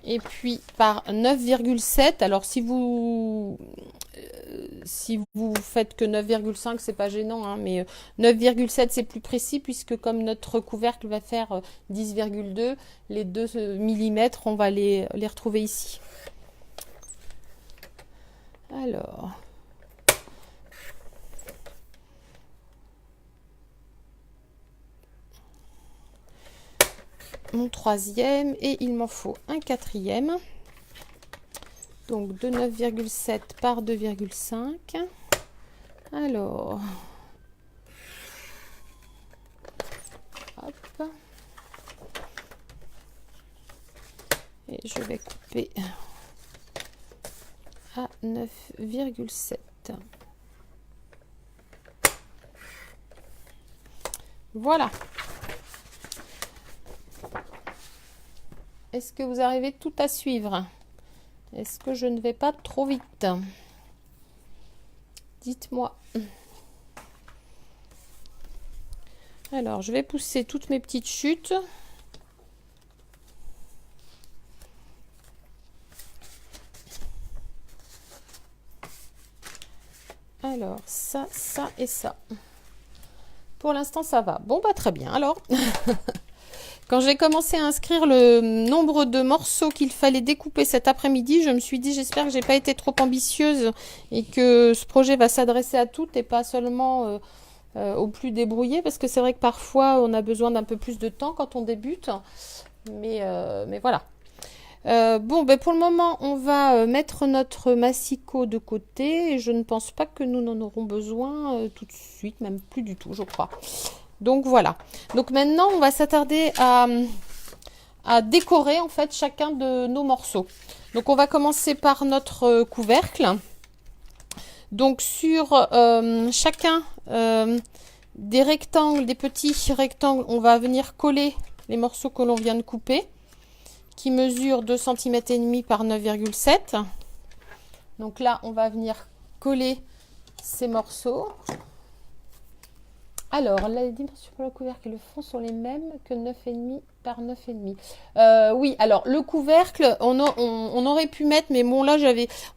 Et puis, par 9,7. Alors, si vous faites que 9,5, c'est pas gênant, hein, mais 9,7 c'est plus précis puisque comme notre couvercle va faire 10,2, les 2 mm, on va les retrouver ici. Alors, mon troisième et il m'en faut un quatrième. Donc de 9,7 par 2,5. Alors, hop. Et je vais couper à 9,7. Voilà. Est-ce que vous arrivez tout à suivre? Est-ce que je ne vais pas trop vite? Dites-moi. Alors, je vais pousser toutes mes petites chutes. Alors, ça et ça. Pour l'instant, ça va. Bon, bah très bien. Alors, quand j'ai commencé à inscrire le nombre de morceaux qu'il fallait découper cet après-midi, je me suis dit, j'espère que j'ai pas été trop ambitieuse et que ce projet va s'adresser à toutes et pas seulement aux plus débrouillés, parce que c'est vrai que parfois, on a besoin d'un peu plus de temps quand on débute. Mais voilà. Bon, ben pour le moment, on va mettre notre massicot de côté. Et je ne pense pas que nous n'en aurons besoin tout de suite, même plus du tout, je crois. Donc voilà. Donc maintenant, on va s'attarder à décorer en fait chacun de nos morceaux. Donc on va commencer par notre couvercle. Donc sur chacun des rectangles, des petits rectangles, on va venir coller les morceaux que l'on vient de couper, qui mesure 2,5 cm par 9,7. Donc là, on va venir coller ces morceaux. Alors, la dimension pour le couvercle et le fond sont les mêmes que 9,5 par 9,5. Oui, alors le couvercle, on aurait pu mettre, mais bon là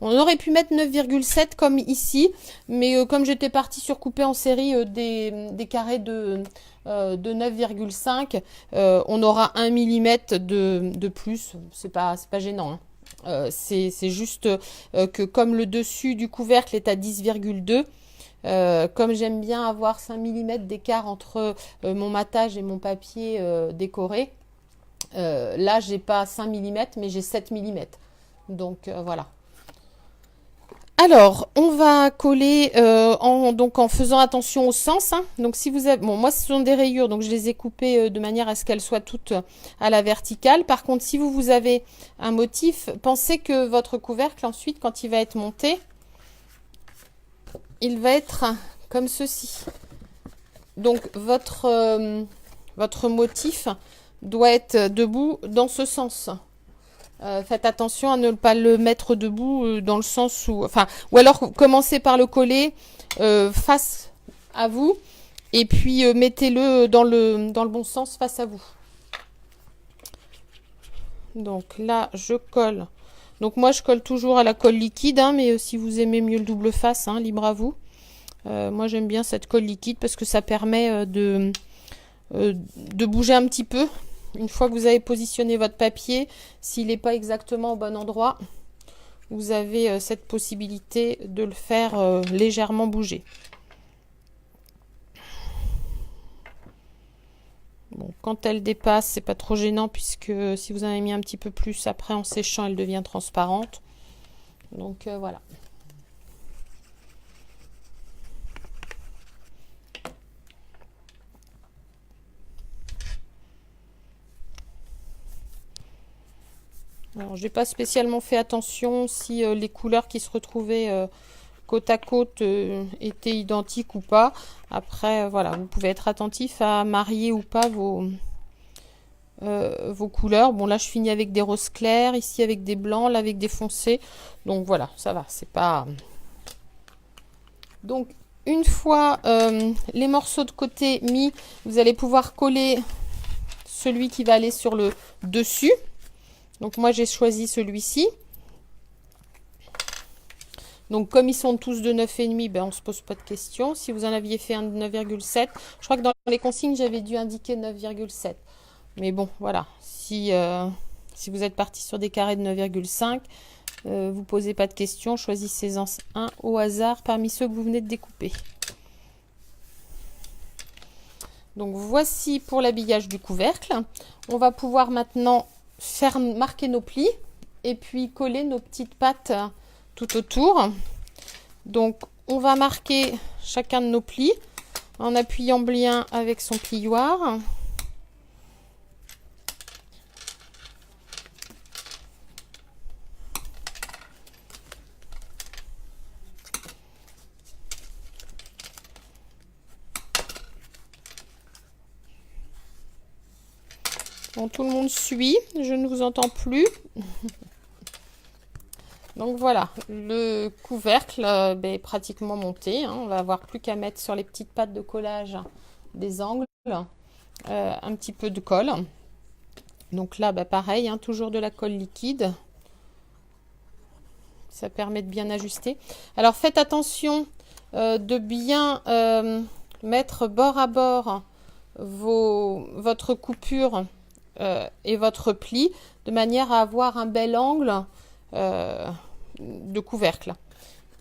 on aurait pu mettre 9,7 comme ici, mais comme j'étais partie sur couper en série des carrés de 9,5, on aura 1 mm de plus, c'est pas gênant, hein. C'est juste que comme le dessus du couvercle est à 10,2, comme j'aime bien avoir 5 mm d'écart entre mon matage et mon papier décoré, là j'ai pas 5 mm mais j'ai 7 mm. Donc voilà. Alors, on va coller en faisant attention au sens, hein. Donc si vous avez, bon, moi ce sont des rayures, donc je les ai coupées de manière à ce qu'elles soient toutes à la verticale. Par contre, si vous avez un motif, pensez que votre couvercle ensuite, quand il va être monté, il va être comme ceci. Donc votre motif doit être debout dans ce sens. Faites attention à ne pas le mettre debout dans le sens où... Enfin, ou alors commencez par le coller face à vous et puis mettez-le dans le bon sens face à vous. Donc là, je colle. Donc moi, je colle toujours à la colle liquide, hein, mais si vous aimez mieux le double face, hein, libre à vous. Moi, j'aime bien cette colle liquide parce que ça permet de bouger un petit peu. Une fois que vous avez positionné votre papier, s'il n'est pas exactement au bon endroit, vous avez cette possibilité de le faire légèrement bouger. Bon, quand elle dépasse, c'est pas trop gênant puisque si vous en avez mis un petit peu plus, après en séchant, elle devient transparente. Donc voilà. Alors, j'ai pas spécialement fait attention si les couleurs qui se retrouvaient côte à côte étaient identiques ou pas. Après, voilà, vous pouvez être attentif à marier ou pas vos couleurs. Bon, là, je finis avec des roses clairs, ici avec des blancs, là avec des foncés. Donc voilà, ça va, c'est pas... Donc, une fois les morceaux de côté mis, vous allez pouvoir coller celui qui va aller sur le dessus. Donc moi j'ai choisi celui-ci. Donc comme ils sont tous de 9,5, ben on ne se pose pas de questions. Si vous en aviez fait un de 9,7, je crois que dans les consignes j'avais dû indiquer 9,7. Mais bon voilà, si vous êtes parti sur des carrés de 9,5, vous posez pas de questions, choisissez-en un au hasard parmi ceux que vous venez de découper. Donc voici pour l'habillage du couvercle. On va pouvoir maintenant faire marquer nos plis et puis coller nos petites pattes tout autour. Donc on va marquer chacun de nos plis en appuyant bien avec son plioir. Bon, tout le monde suit, je ne vous entends plus. Donc voilà, le couvercle est pratiquement monté. On va avoir plus qu'à mettre sur les petites pattes de collage des angles, un petit peu de colle. Donc là, pareil, toujours de la colle liquide. Ça permet de bien ajuster. Alors faites attention de bien mettre bord à bord votre coupure et votre pli de manière à avoir un bel angle de couvercle.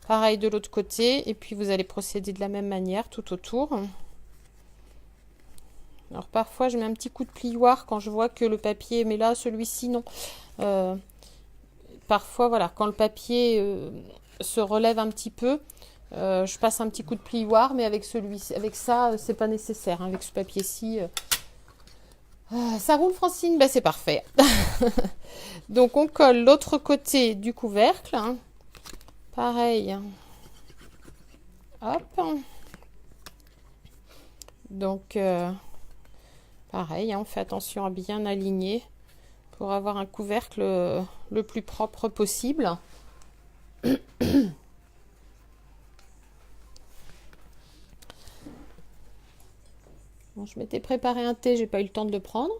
Pareil de l'autre côté et puis vous allez procéder de la même manière tout autour. Alors parfois je mets un petit coup de plioir quand je vois que le papier, mais là celui-ci non. Parfois voilà, quand le papier se relève un petit peu, je passe un petit coup de plioir, mais avec ça c'est pas nécessaire. Avec ce papier-ci, ça roule Francine, c'est parfait. Donc on colle l'autre côté du couvercle. Pareil. Hop. Donc pareil, on fait attention à bien aligner pour avoir un couvercle le plus propre possible. Bon, je m'étais préparé un thé, j'ai pas eu le temps de le prendre.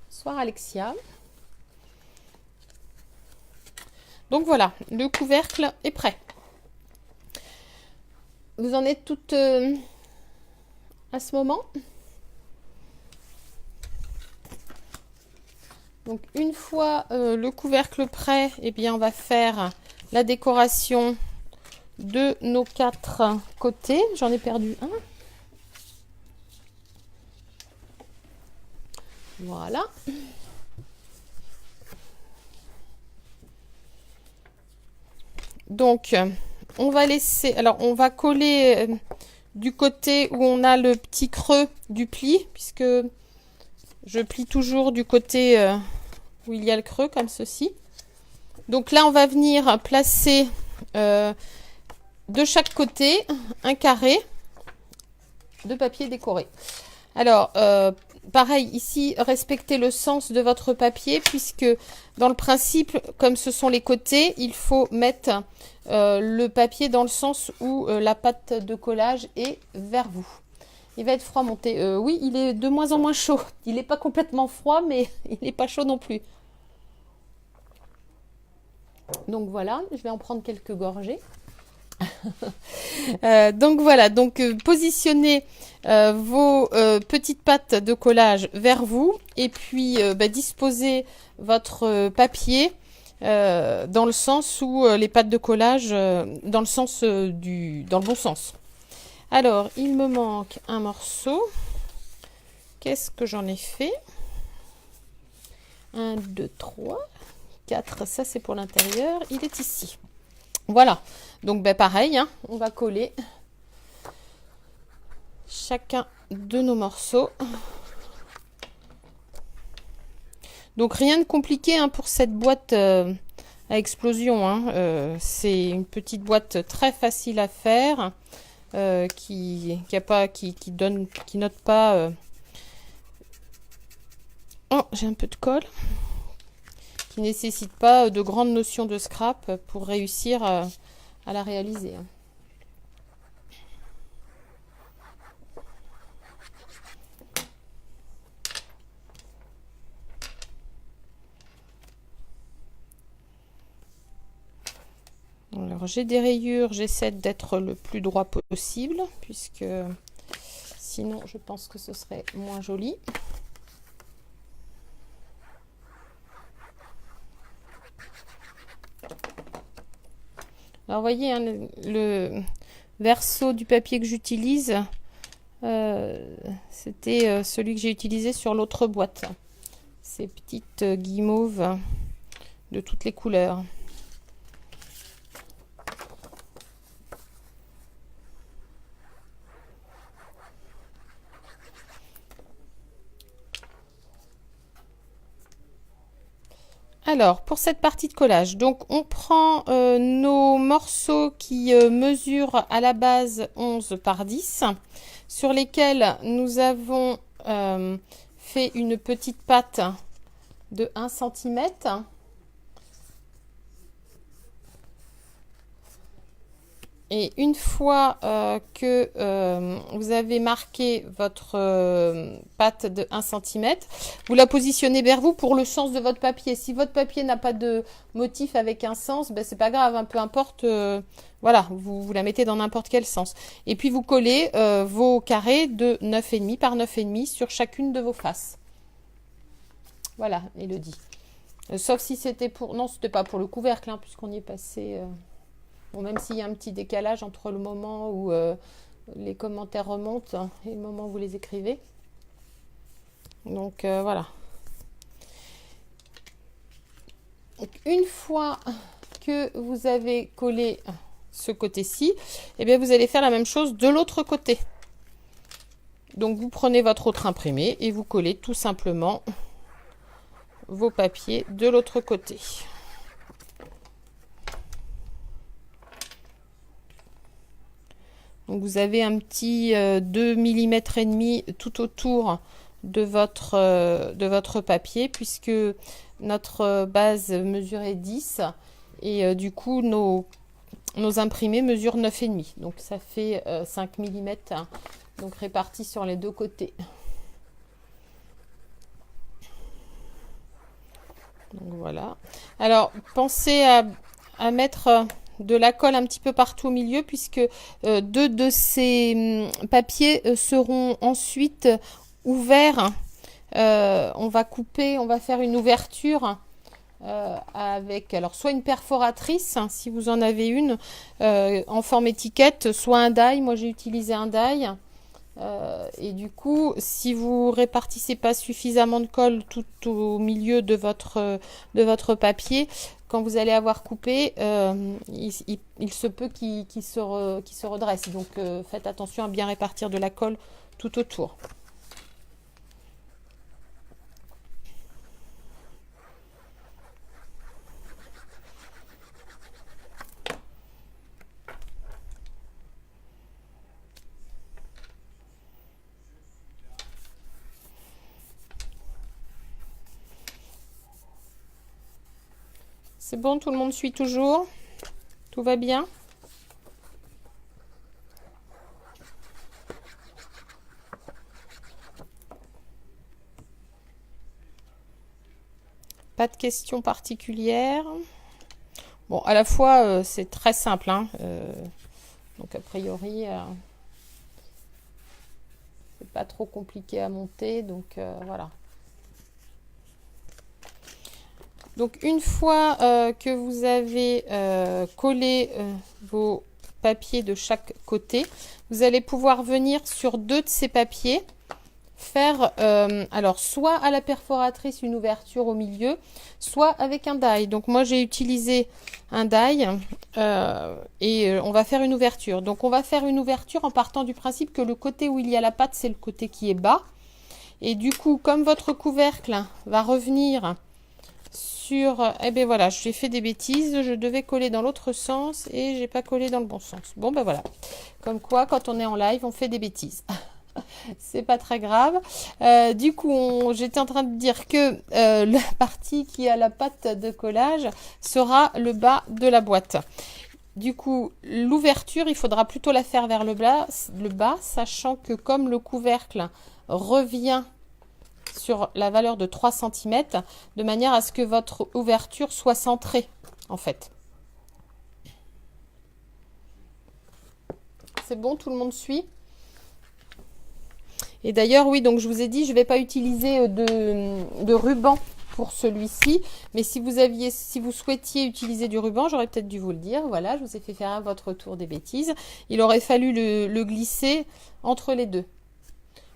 Bonsoir Alexia. Donc voilà, le couvercle est prêt. Vous en êtes toutes à ce moment? Donc une fois le couvercle prêt, eh bien on va faire la décoration de nos 4 côtés. J'en ai perdu un. Voilà. Donc on va laisser, alors on va coller du côté où on a le petit creux du pli, puisque je plie toujours du côté où il y a le creux, comme ceci. Donc là, on va venir placer de chaque côté un carré de papier décoré. Alors, pareil, ici, respectez le sens de votre papier, puisque dans le principe, comme ce sont les côtés, il faut mettre le papier dans le sens où la pâte de collage est vers vous. Il va être froid monté. Oui, il est de moins en moins chaud. Il n'est pas complètement froid, mais il n'est pas chaud non plus. Donc voilà, je vais en prendre quelques gorgées. Donc voilà, donc positionnez vos petites pattes de collage vers vous et puis disposez votre papier dans le sens où les pattes de collage dans le sens dans le bon sens. Alors il me manque un morceau. Qu'est-ce que j'en ai fait? 1, 2, 3, 4, ça c'est pour l'intérieur, il est ici. Voilà, donc pareil, on va coller chacun de nos morceaux. Donc rien de compliqué pour cette boîte à explosion. C'est une petite boîte très facile à faire, qui note pas. Oh, j'ai un peu de colle. Qui nécessite pas de grandes notions de scrap pour réussir à la réaliser. Alors j'ai des rayures, j'essaie d'être le plus droit possible, puisque sinon je pense que ce serait moins joli. Alors, vous voyez, hein, le verso du papier que j'utilise, c'était celui que j'ai utilisé sur l'autre boîte. Ces petites guimauves de toutes les couleurs. Alors, pour cette partie de collage, donc on prend nos morceaux qui mesurent à la base 11 par 10, sur lesquels nous avons fait une petite patte de 1 cm. Et une fois que vous avez marqué votre patte de 1 cm, vous la positionnez vers vous pour le sens de votre papier. Si votre papier n'a pas de motif avec un sens, ben c'est pas grave, hein, peu importe. Voilà, vous la mettez dans n'importe quel sens. Et puis vous collez vos carrés de 9,5 par 9,5 sur chacune de vos faces. Voilà, Elodie. Sauf si c'était pour... Non, c'était pas pour le couvercle, hein, puisqu'on y est passé... Bon, même s'il y a un petit décalage entre le moment où les commentaires remontent, hein, et le moment où vous les écrivez. Donc voilà. Donc, une fois que vous avez collé ce côté-ci, eh bien vous allez faire la même chose de l'autre côté. Donc vous prenez votre autre imprimé et vous collez tout simplement vos papiers de l'autre côté. Donc vous avez un petit 2 mm et demi tout autour de votre papier, puisque notre base mesurait 10 et du coup nos imprimés mesurent 9,5. Donc ça fait 5 mm, hein, donc répartis sur les deux côtés. Donc voilà. Alors pensez à mettre de la colle un petit peu partout au milieu, puisque deux de ces papiers seront ensuite ouverts. On va couper, on va faire une ouverture avec alors soit une perforatrice, hein, si vous en avez une, en forme étiquette, soit un die. Moi j'ai utilisé un die. Et du coup, si vous répartissez pas suffisamment de colle tout au milieu de votre papier, quand vous allez avoir coupé, il se peut qu'il se redresse. Donc faites attention à bien répartir de la colle tout autour. C'est bon, tout le monde suit toujours? Tout va bien? Pas de questions particulières? Bon, à la fois, c'est très simple, hein, donc a priori, c'est pas trop compliqué à monter, donc voilà. Donc une fois que vous avez collé vos papiers de chaque côté, vous allez pouvoir venir sur deux de ces papiers, faire alors soit à la perforatrice une ouverture au milieu, soit avec un die. Donc moi j'ai utilisé un die et on va faire une ouverture. Donc on va faire une ouverture en partant du principe que le côté où il y a la pâte, c'est le côté qui est bas. Et du coup, comme votre couvercle va revenir sur... Eh bien voilà, j'ai fait des bêtises, je devais coller dans l'autre sens et j'ai pas collé dans le bon sens. Bon ben voilà, comme quoi quand on est en live, on fait des bêtises. C'est pas très grave. Du coup, j'étais en train de dire que la partie qui a la pâte de collage sera le bas de la boîte. Du coup, l'ouverture, il faudra plutôt la faire vers le bas, sachant que comme le couvercle revient sur la valeur de 3 cm, de manière à ce que votre ouverture soit centrée, en fait. C'est bon, tout le monde suit? Et d'ailleurs, oui, donc je vous ai dit, je ne vais pas utiliser de ruban pour celui-ci. Mais si vous souhaitiez utiliser du ruban, j'aurais peut-être dû vous le dire. Voilà, je vous ai fait faire à votre tour des bêtises. Il aurait fallu le glisser entre les deux.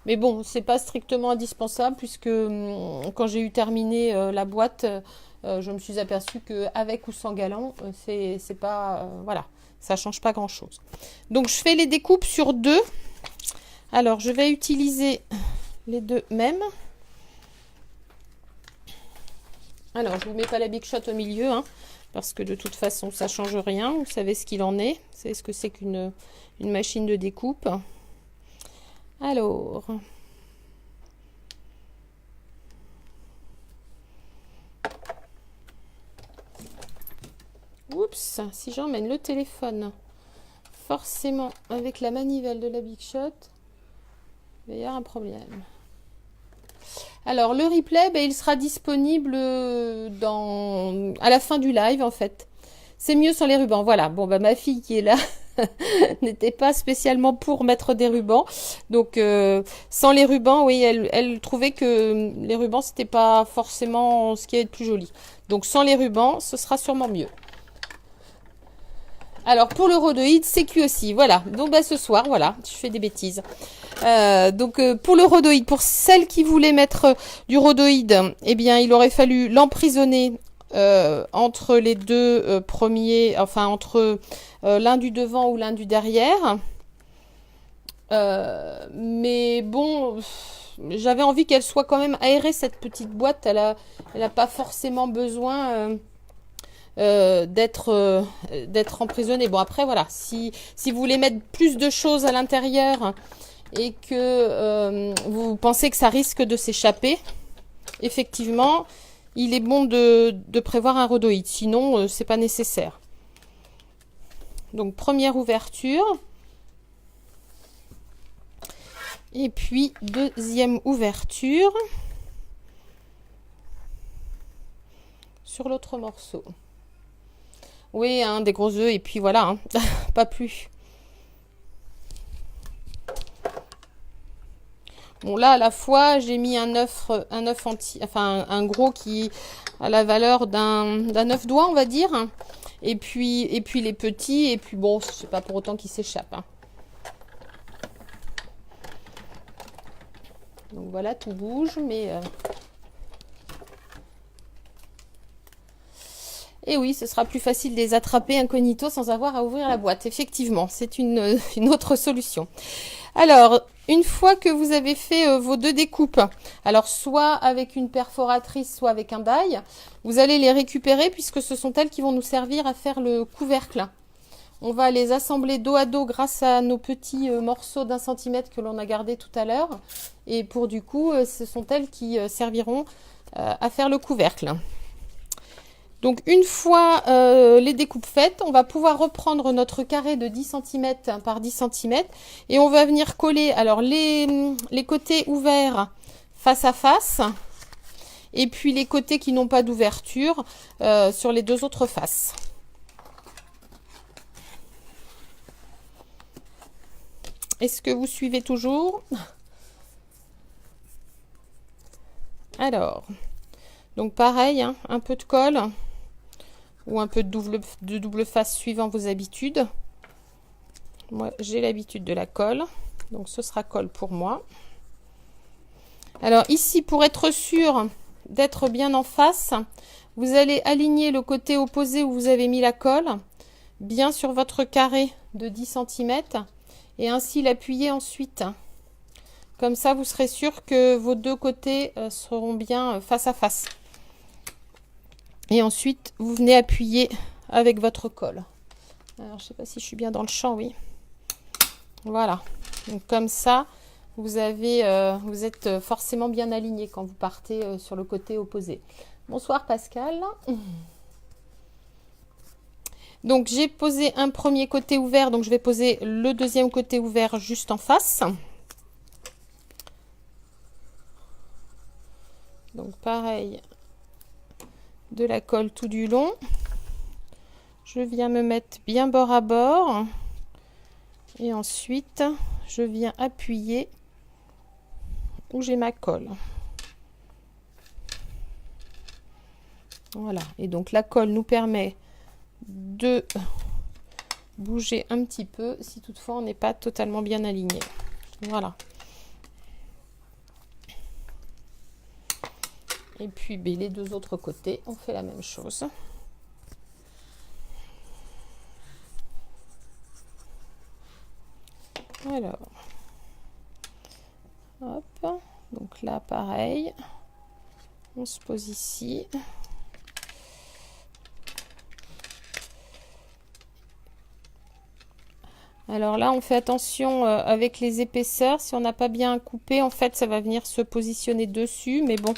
Mais bon, c'est pas strictement indispensable puisque quand j'ai eu terminé la boîte, je me suis aperçue qu'avec ou sans galon, c'est pas... voilà, ça change pas grand-chose. Donc, je fais les découpes sur deux. Alors, je vais utiliser les deux mêmes. Alors, je ne vous mets pas la Big Shot au milieu, hein, parce que de toute façon, ça ne change rien. Vous savez ce qu'il en est. Vous savez ce que c'est qu'une machine de découpe. Alors... Oups, si j'emmène le téléphone, forcément, avec la manivelle de la Big Shot, il va y avoir un problème. Alors, le replay, il sera disponible à la fin du live, en fait. C'est mieux sans les rubans. Voilà. Bon, ma fille qui est là n'était pas spécialement pour mettre des rubans. Donc, sans les rubans, oui, elle trouvait que les rubans, c'était pas forcément ce qui est le plus joli. Donc, sans les rubans, ce sera sûrement mieux. Alors, pour le rhodoïde, c'est cuit aussi. Voilà. Donc, ce soir, voilà, je fais des bêtises. Pour le rhodoïde, pour celles qui voulaient mettre du rhodoïde, eh bien, il aurait fallu l'emprisonner entre les deux premiers, enfin, entre l'un du devant ou l'un du derrière. Mais bon, j'avais envie qu'elle soit quand même aérée, cette petite boîte. Elle a pas forcément besoin... d'être emprisonné. Bon, après, voilà, si vous voulez mettre plus de choses à l'intérieur et que vous pensez que ça risque de s'échapper, effectivement, il est bon de prévoir un rhodoïde. Sinon, c'est pas nécessaire. Donc, première ouverture. Et puis, deuxième ouverture sur l'autre morceau. Oui, hein, des gros œufs et puis voilà, hein, pas plus. Bon, là, à la fois, j'ai mis un œuf entier, enfin un gros qui a la valeur d'un œuf doigt, on va dire. Et puis les petits, et puis bon, c'est pas pour autant qu'ils s'échappent. Hein. Donc voilà, tout bouge, mais... Et oui, ce sera plus facile de les attraper incognito sans avoir à ouvrir la boîte. Effectivement, c'est une autre solution. Alors, une fois que vous avez fait vos deux découpes, alors soit avec une perforatrice, soit avec un die, vous allez les récupérer puisque ce sont elles qui vont nous servir à faire le couvercle. On va les assembler dos à dos grâce à nos petits morceaux d'1 centimètre que l'on a gardé tout à l'heure. Et pour du coup, ce sont elles qui serviront à faire le couvercle. Donc, une fois les découpes faites, on va pouvoir reprendre notre carré de 10 cm par 10 cm et on va venir coller alors les côtés ouverts face à face et puis les côtés qui n'ont pas d'ouverture sur les deux autres faces. Est-ce que vous suivez toujours? Alors, donc pareil, hein, un peu de colle. Ou un peu de double face suivant vos habitudes. Moi, j'ai l'habitude de la colle. Donc, ce sera colle pour moi. Alors, ici, pour être sûr d'être bien en face, vous allez aligner le côté opposé où vous avez mis la colle, bien sur votre carré de 10 cm. Et ainsi l'appuyer ensuite. Comme ça, vous serez sûr que vos deux côtés seront bien face à face. Et ensuite, vous venez appuyer avec votre colle. Alors, je ne sais pas si je suis bien dans le champ, oui. Voilà. Donc, comme ça, vous êtes forcément bien aligné quand vous partez sur le côté opposé. Bonsoir Pascal. Donc, j'ai posé un premier côté ouvert. Donc, je vais poser le deuxième côté ouvert juste en face. Donc, pareil. De la colle tout du long. Je viens me mettre bien bord à bord et ensuite je viens appuyer où j'ai ma colle. Voilà. Et donc la colle nous permet de bouger un petit peu si toutefois on n'est pas totalement bien aligné. Voilà. Et puis les deux autres côtés, on fait la même chose. Alors, hop, donc là pareil, on se pose ici. Alors là, on fait attention avec les épaisseurs. Si on n'a pas bien coupé, en fait, ça va venir se positionner dessus. Mais bon,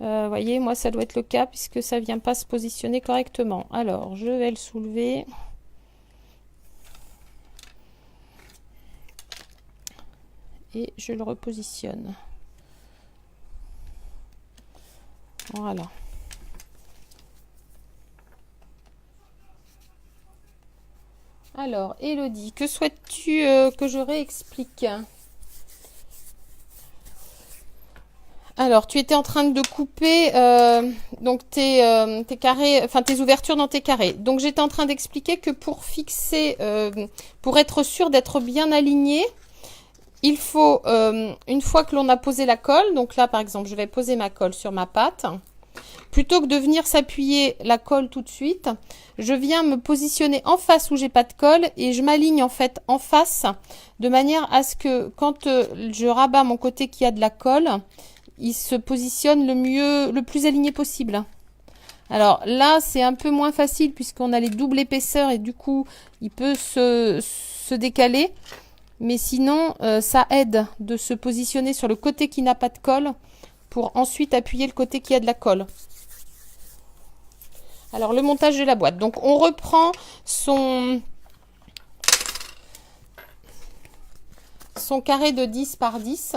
vous voyez, moi, ça doit être le cas puisque ça ne vient pas se positionner correctement. Alors, je vais le soulever. Et je le repositionne. Voilà. Alors, Elodie, que souhaites-tu que je réexplique? Alors, tu étais en train de couper donc tes carrés, enfin tes ouvertures dans tes carrés. Donc, j'étais en train d'expliquer que pour fixer, pour être sûr d'être bien aligné, il faut, une fois que l'on a posé la colle, donc là, par exemple, je vais poser ma colle sur ma pâte. Plutôt que de venir s'appuyer la colle tout de suite, je viens me positionner en face où j'ai pas de colle et je m'aligne en fait en face de manière à ce que quand je rabats mon côté qui a de la colle, il se positionne le plus aligné possible. Alors là, c'est un peu moins facile puisqu'on a les doubles épaisseurs et du coup, il peut se décaler. Mais sinon, ça aide de se positionner sur le côté qui n'a pas de colle pour ensuite appuyer le côté qui a de la colle. Alors, le montage de la boîte. Donc, on reprend son carré de 10 par 10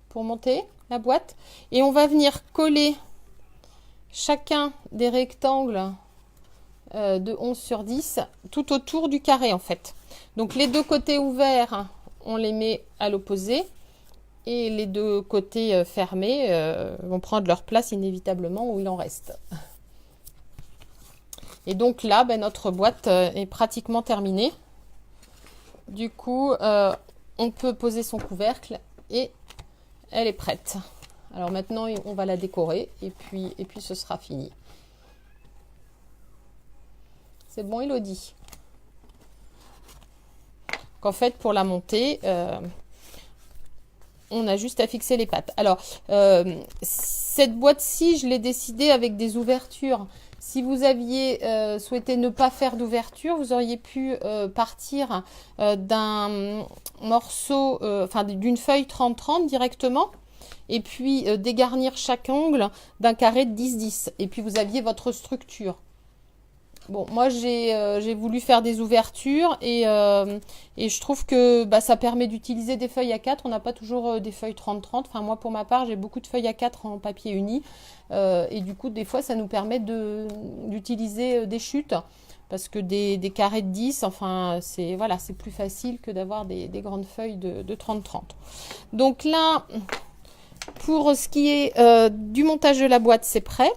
pour monter la boîte. Et on va venir coller chacun des rectangles de 11 sur 10 tout autour du carré, en fait. Donc, les deux côtés ouverts, on les met à l'opposé. Et les deux côtés fermés vont prendre leur place inévitablement où il en reste. Et donc là, notre boîte est pratiquement terminée. Du coup, on peut poser son couvercle et elle est prête. Alors maintenant, on va la décorer et puis ce sera fini. C'est bon, Elodie? En fait, pour la monter... on a juste à fixer les pattes. Alors, cette boîte-ci, je l'ai décidée avec des ouvertures. Si vous aviez souhaité ne pas faire d'ouverture, vous auriez pu partir d'un morceau, enfin d'une feuille 30-30 directement. Et puis dégarnir chaque angle d'un carré de 10-10. Et puis vous aviez votre structure. Bon, moi j'ai voulu faire des ouvertures et je trouve que ça permet d'utiliser des feuilles A4. On n'a pas toujours des feuilles 30-30. Enfin, moi pour ma part, j'ai beaucoup de feuilles A4 en papier uni. Et du coup, des fois, ça nous permet d'utiliser des chutes. Parce que des carrés de 10, enfin, c'est plus facile que d'avoir des grandes feuilles de 30-30. Donc là... Pour ce qui est du montage de la boîte, c'est prêt.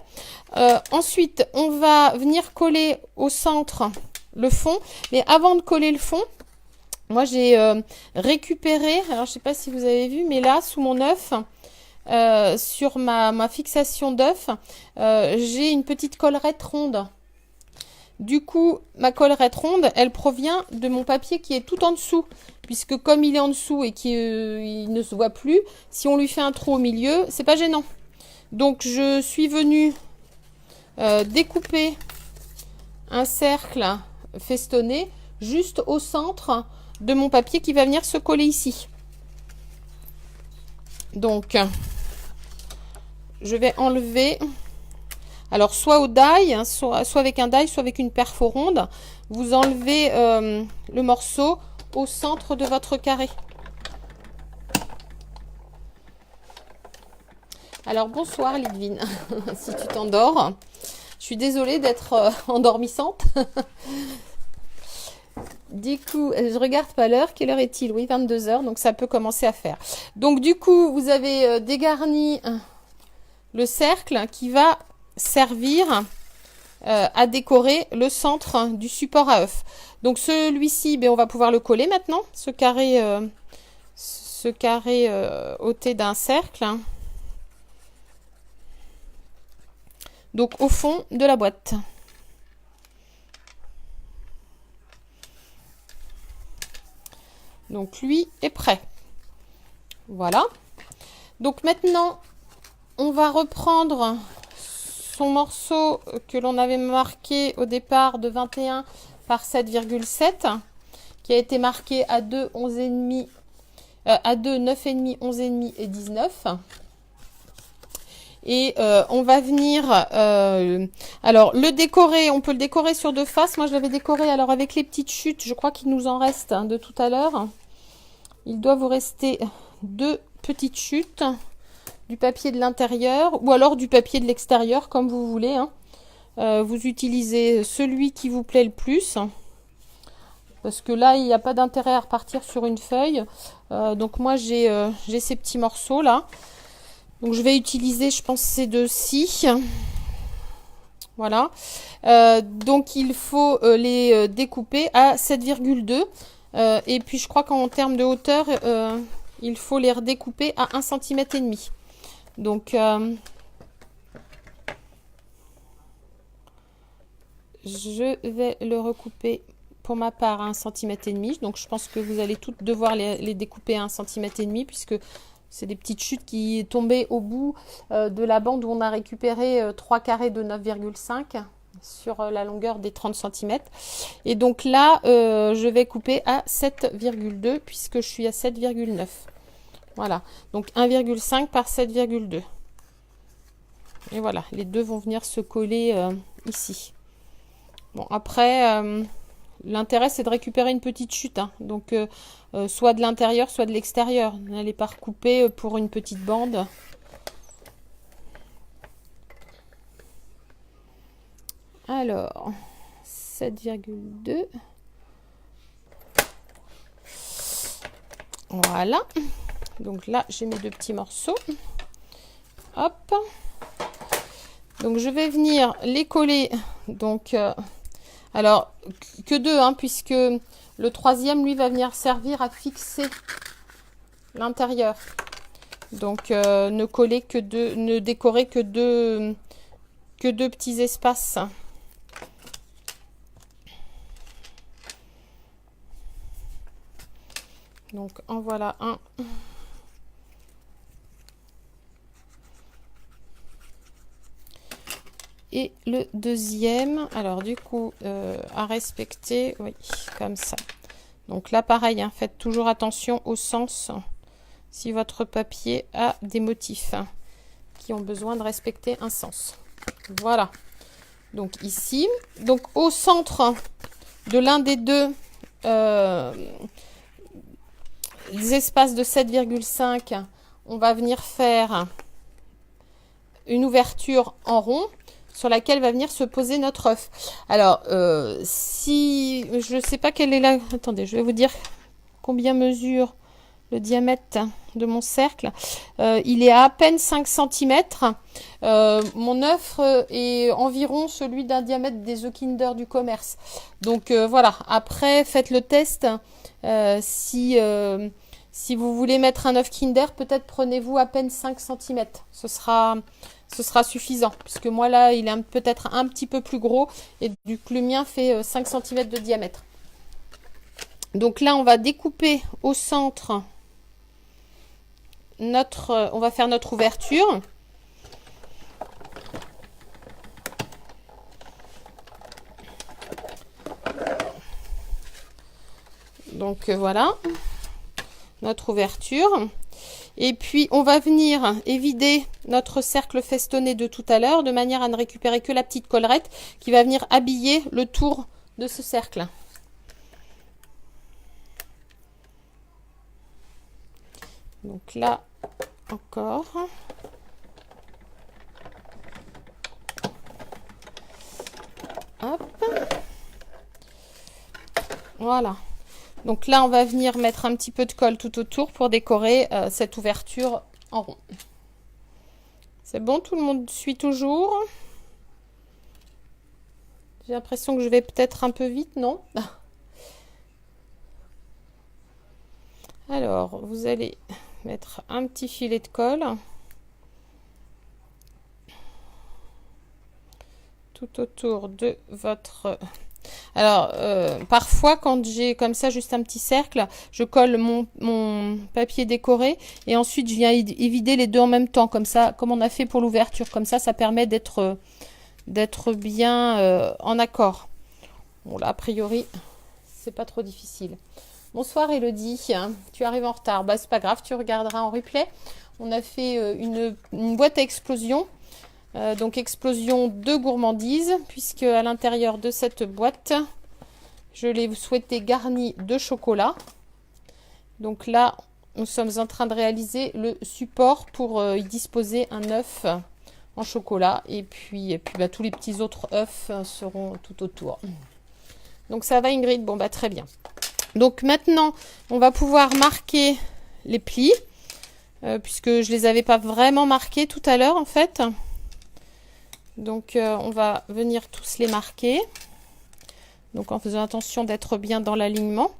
Ensuite, on va venir coller au centre le fond. Mais avant de coller le fond, moi j'ai récupéré, alors je ne sais pas si vous avez vu, mais là, sous mon œuf, sur ma fixation d'œuf, j'ai une petite collerette ronde. Du coup, ma collerette ronde, elle provient de mon papier qui est tout en dessous. Puisque comme il est en dessous et qu'il ne se voit plus, si on lui fait un trou au milieu, c'est pas gênant. Donc, je suis venue découper un cercle festonné juste au centre de mon papier qui va venir se coller ici. Donc, je vais enlever... Alors, soit au die, hein, soit avec un die, soit avec une perfo ronde. Vous enlevez le morceau au centre de votre carré. Alors, bonsoir Lidvine, si tu t'endors. Je suis désolée d'être endormissante. Du coup, je regarde pas l'heure. Quelle heure est-il? Oui, 22 h, donc ça peut commencer à faire. Donc, du coup, vous avez dégarni le cercle qui va servir à décorer le centre du support à œuf. Donc celui-ci, ben, on va pouvoir le coller maintenant, ce carré ôté d'un cercle. Donc au fond de la boîte. Donc lui est prêt. Voilà. Donc maintenant, on va reprendre son morceau que l'on avait marqué au départ de 21 par 7,7, qui a été marqué à 2, 11,5, à 2, 9,5, 11,5 et 19. Et on va venir, alors le décorer, on peut le décorer sur deux faces. Moi je l'avais décoré alors avec les petites chutes, je crois qu'il nous en reste de tout à l'heure. Il doit vous rester 2 petites chutes, du papier de l'intérieur ou alors du papier de l'extérieur comme vous voulez. Vous utilisez celui qui vous plaît le plus. Parce que là, il n'y a pas d'intérêt à repartir sur une feuille. Donc moi, j'ai ces petits morceaux là. Donc je vais utiliser, je pense, ces deux-ci. Voilà. Donc il faut les découper à 7,2. Et puis je crois qu'en termes de hauteur, il faut les redécouper à 1,5 cm. Donc je vais le recouper pour ma part à 1,5 cm. Donc je pense que vous allez toutes devoir les découper à 1,5 cm puisque c'est des petites chutes qui tombaient au bout de la bande où on a récupéré 3 carrés de 9,5 sur la longueur des 30 cm. Et donc là, je vais couper à 7,2 puisque je suis à 7,9. Voilà, donc 1,5 par 7,2. Et voilà, les deux vont venir se coller ici. Bon, après, l'intérêt, c'est de récupérer une petite chute. Donc, soit de l'intérieur, soit de l'extérieur. N'allez pas recouper pour une petite bande. Alors, 7,2. Voilà. Donc là, j'ai mes 2 petits morceaux. Hop. Donc, je vais venir les coller. Donc, alors, que 2, puisque le 3e, lui, va venir servir à fixer l'intérieur. Donc, ne coller que 2, ne décorer que deux petits espaces. Donc, en voilà un. Et le deuxième, alors du coup, à respecter, oui, comme ça. Donc là, pareil, faites toujours attention au sens si votre papier a des motifs qui ont besoin de respecter un sens. Voilà. Donc ici, donc au centre de l'un des deux espaces de 7,5, on va venir faire une ouverture en rond sur laquelle va venir se poser notre œuf. Alors, si je ne sais pas quelle est la... Attendez, je vais vous dire combien mesure le diamètre de mon cercle. Il est à peine 5 cm. Mon œuf est environ celui d'un diamètre des œufs Kinder du commerce. Donc voilà, après faites le test. Si vous voulez mettre un œuf Kinder, peut-être prenez-vous à peine 5 cm. Ce sera suffisant. Puisque moi là, il est peut-être un petit peu plus gros. Et du coup, le mien fait 5 cm de diamètre. Donc là, on va découper au centre on va faire notre ouverture. Donc voilà, notre ouverture. Et puis, on va venir évider notre cercle festonné de tout à l'heure, de manière à ne récupérer que la petite collerette qui va venir habiller le tour de ce cercle. Donc là, encore. Hop. Voilà. Donc là, on va venir mettre un petit peu de colle tout autour pour décorer cette ouverture en rond. C'est bon, tout le monde suit toujours. J'ai l'impression que je vais peut-être un peu vite, non? Alors, vous allez mettre un petit filet de colle tout autour de votre... Alors, parfois, quand j'ai comme ça juste un petit cercle, je colle mon papier décoré et ensuite je viens y vider les deux en même temps, comme ça, comme on a fait pour l'ouverture. Comme ça permet d'être bien en accord. Bon, là, a priori, c'est pas trop difficile. Bonsoir Elodie, tu arrives en retard. Bah, c'est pas grave, tu regarderas en replay. On a fait une boîte à explosion. Donc explosion de gourmandise, puisque à l'intérieur de cette boîte, je l'ai souhaité garnie de chocolat. Donc là, nous sommes en train de réaliser le support pour y disposer un œuf en chocolat. Et puis bah, tous les petits autres œufs seront tout autour. Donc ça va Ingrid? Bon bah très bien. Donc maintenant, on va pouvoir marquer les plis, puisque je les avais pas vraiment marqués tout à l'heure en fait. Donc on va venir tous les marquer. Donc en faisant attention d'être bien dans l'alignement.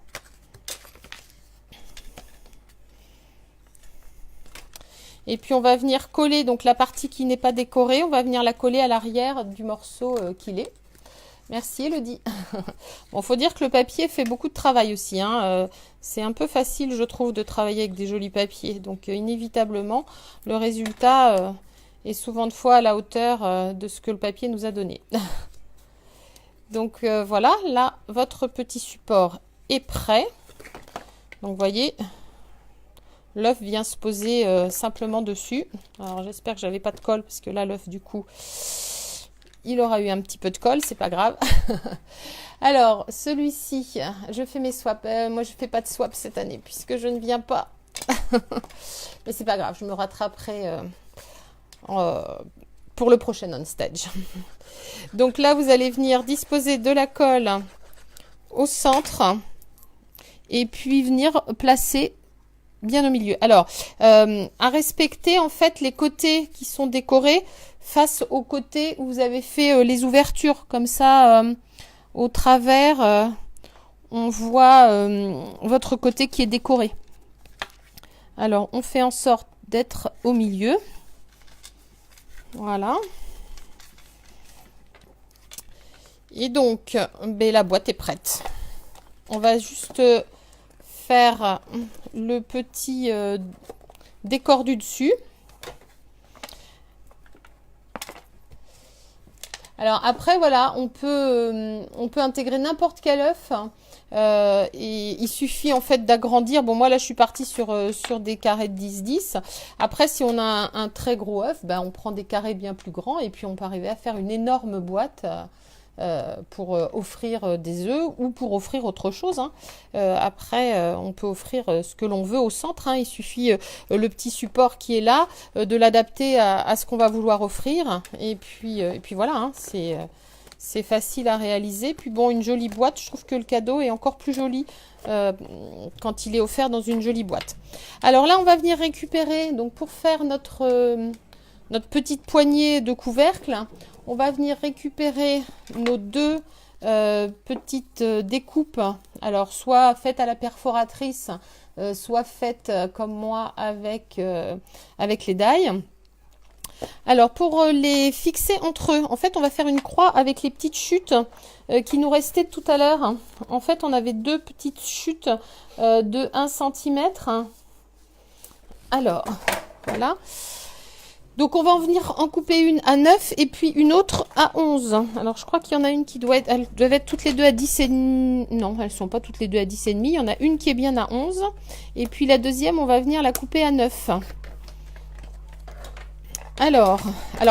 Et puis on va venir coller donc la partie qui n'est pas décorée, on va venir la coller à l'arrière du morceau qu'il est. Merci Elodie. Bon, faut dire que le papier fait beaucoup de travail aussi, hein. C'est un peu facile, je trouve, de travailler avec des jolis papiers. Donc inévitablement, le résultat est souvent de fois à la hauteur de ce que le papier nous a donné. Donc voilà, là, votre petit support est prêt. Donc vous voyez, l'œuf vient se poser simplement dessus. Alors j'espère que j'avais pas de colle, parce que là, l'œuf, du coup, il aura eu un petit peu de colle, c'est pas grave. Alors, celui-ci, je fais mes swaps. Moi, je fais pas de swap cette année, puisque je ne viens pas. Mais c'est pas grave, je me rattraperai pour le prochain on stage. Donc là, vous allez venir disposer de la colle au centre et puis venir placer bien au milieu. Alors, à respecter en fait les côtés qui sont décorés face aux côtés où vous avez fait les ouvertures. Comme ça, au travers, on voit votre côté qui est décoré. Alors, on fait en sorte d'être au milieu. Voilà. Et donc, ben, la boîte est prête. On va juste faire le petit décor du dessus. Alors après, voilà, on peut intégrer n'importe quel œuf. Et il suffit en fait d'agrandir. Bon, moi là je suis partie sur des carrés de 10-10. Après, si on a un très gros œuf, ben, on prend des carrés bien plus grands et puis on peut arriver à faire une énorme boîte pour offrir des œufs ou pour offrir autre chose, hein. Après, on peut offrir ce que l'on veut au centre, hein. Il suffit le petit support qui est là, de l'adapter à ce qu'on va vouloir offrir. Et puis voilà, hein, c'est facile à réaliser. Puis bon, une jolie boîte, je trouve que le cadeau est encore plus joli quand il est offert dans une jolie boîte. Alors là, on va venir récupérer, donc pour faire notre petite poignée de couvercle, on va venir récupérer nos deux petites découpes. Alors, soit faites à la perforatrice, soit faites comme moi avec les die. Alors, pour les fixer entre eux, en fait, on va faire une croix avec les petites chutes qui nous restaient tout à l'heure. En fait, on avait deux petites chutes de 1 cm. Alors, voilà. Donc, on va en venir en couper une à 9 et puis une autre à 11. Alors, je crois qu'il y en a une qui elles doivent être toutes les deux à 10 et demi. Non, elles sont pas toutes les deux à 10 et demi. Il y en a une qui est bien à 11. Et puis, la deuxième, on va venir la couper à 9. Alors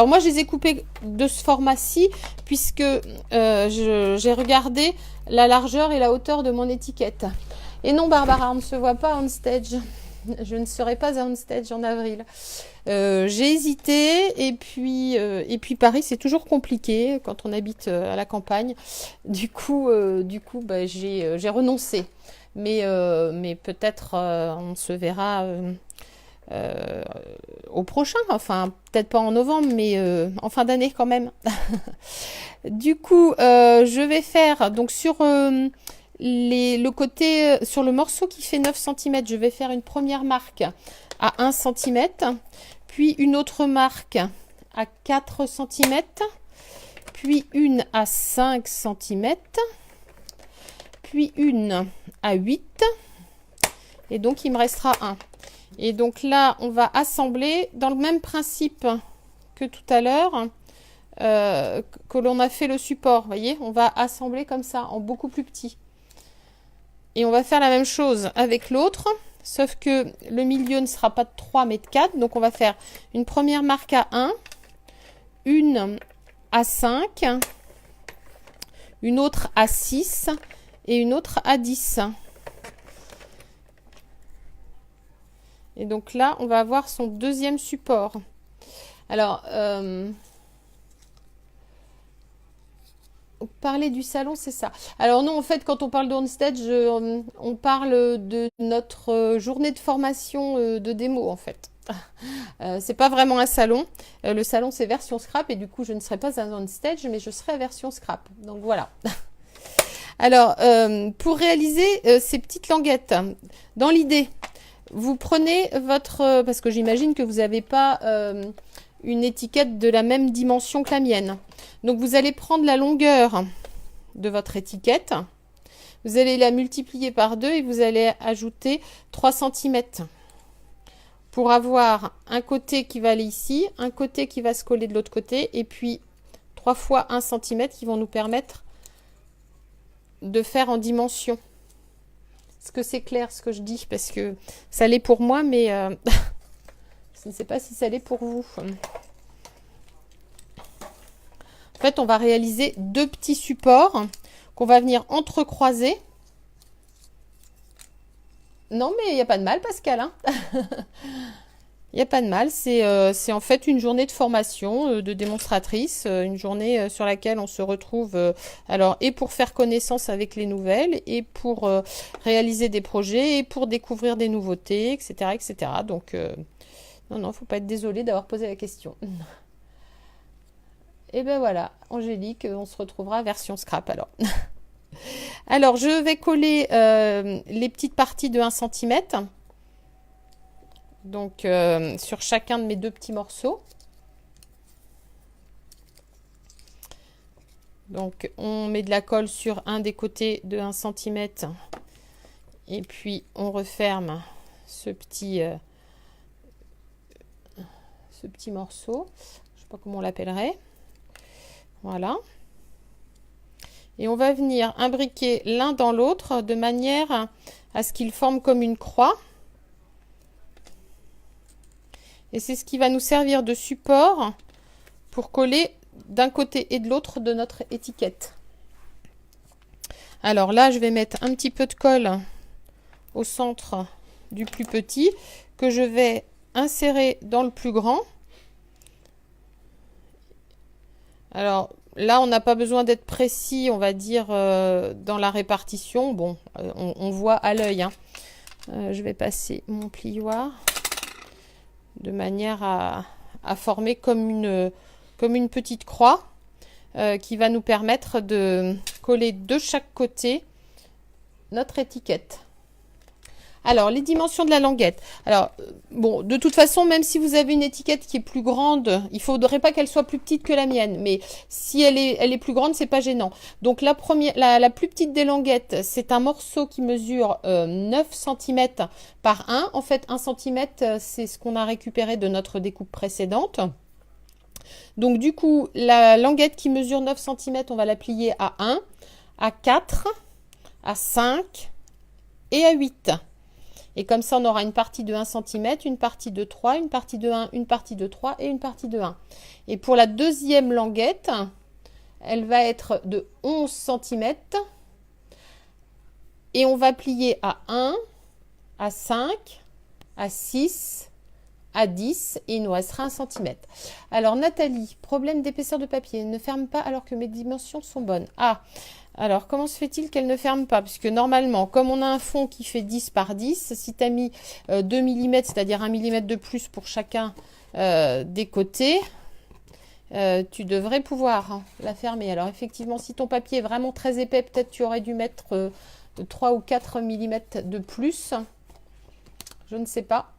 moi, je les ai coupées de ce format-ci puisque j'ai regardé la largeur et la hauteur de mon étiquette. Et non, Barbara, on ne se voit pas on stage. Je ne serai pas on stage en avril. J'ai hésité et puis Paris, c'est toujours compliqué quand on habite à la campagne. Du coup, bah, j'ai renoncé. Mais peut-être on se verra au prochain, enfin peut-être pas en novembre, mais en fin d'année quand même. Du coup, je vais faire donc sur le côté, sur le morceau qui fait 9 cm, je vais faire une première marque à 1 cm, puis une autre marque à 4 cm, puis une à 5 cm, puis une à 8, et donc il me restera un. Et donc là, on va assembler dans le même principe que tout à l'heure, que l'on a fait le support. Vous voyez, on va assembler comme ça, en beaucoup plus petit. Et on va faire la même chose avec l'autre, sauf que le milieu ne sera pas de 3 mais de 4. Donc on va faire une première marque à 1, une à 5, une autre à 6 et une autre à 10. Et donc là, on va avoir son deuxième support. Alors, parler du salon, c'est ça. Alors non, en fait, quand on parle d'Onstage, on parle de notre journée de formation de démo, en fait. C'est pas vraiment un salon. Le salon, c'est version scrap, et du coup, je ne serai pas à Onstage, mais je serai à version scrap. Donc voilà. Alors, pour réaliser ces petites languettes, dans l'idée, vous prenez votre... parce que j'imagine que vous n'avez pas une étiquette de la même dimension que la mienne. Donc, vous allez prendre la longueur de votre étiquette. Vous allez la multiplier par 2 et vous allez ajouter 3 cm. Pour avoir un côté qui va aller ici, un côté qui va se coller de l'autre côté, et puis 3 fois 1 cm qui vont nous permettre de faire en dimension. Est-ce que c'est clair ce que je dis? Parce que ça l'est pour moi, mais je ne sais pas si ça l'est pour vous. En fait, on va réaliser deux petits supports qu'on va venir entrecroiser. Non, mais il n'y a pas de mal, Pascal. Hein. Il n'y a pas de mal. C'est en fait une journée de formation de démonstratrice, une journée sur laquelle on se retrouve alors et pour faire connaissance avec les nouvelles, et pour réaliser des projets, et pour découvrir des nouveautés, etc. etc. Donc, non, faut pas être désolé d'avoir posé la question. Et ben voilà, Angélique, on se retrouvera version scrap alors. Alors, je vais coller les petites parties de 1 cm. Donc, sur chacun de mes deux petits morceaux. Donc, on met de la colle sur un des côtés de 1 cm. Et puis, on referme ce petit morceau. Je ne sais pas comment on l'appellerait. Voilà. Et on va venir imbriquer l'un dans l'autre de manière à ce qu'ils forment comme une croix. Et c'est ce qui va nous servir de support pour coller d'un côté et de l'autre de notre étiquette. Alors là, je vais mettre un petit peu de colle au centre du plus petit que je vais insérer dans le plus grand. Alors là, on n'a pas besoin d'être précis, on va dire, dans la répartition. Bon, on voit à l'œil. Hein. Je vais passer mon plioir de manière à former comme une petite croix qui va nous permettre de coller de chaque côté notre étiquette. Alors, les dimensions de la languette. Alors, bon, de toute façon, même si vous avez une étiquette qui est plus grande, il ne faudrait pas qu'elle soit plus petite que la mienne. Mais si elle est plus grande, c'est pas gênant. Donc, la plus petite des languettes, c'est un morceau qui mesure 9 cm par 1. En fait, 1 cm, c'est ce qu'on a récupéré de notre découpe précédente. Donc, du coup, la languette qui mesure 9 cm, on va la plier à 1, à 4, à 5 et à 8. Et comme ça, on aura une partie de 1 cm, une partie de 3, une partie de 1, une partie de 3 et une partie de 1. Et pour la deuxième languette, elle va être de 11 cm. Et on va plier à 1, à 5, à 6, à 10 et il nous restera 1 cm. Alors Nathalie, problème d'épaisseur de papier. Ne ferme pas alors que mes dimensions sont bonnes. Ah, Alors, comment se fait-il qu'elle ne ferme pas? Puisque normalement, comme on a un fond qui fait 10 par 10, si tu as mis 2 mm, c'est-à-dire 1 mm de plus pour chacun des côtés, tu devrais pouvoir la fermer. Alors effectivement, si ton papier est vraiment très épais, peut-être tu aurais dû mettre 3 ou 4 mm de plus. Je ne sais pas.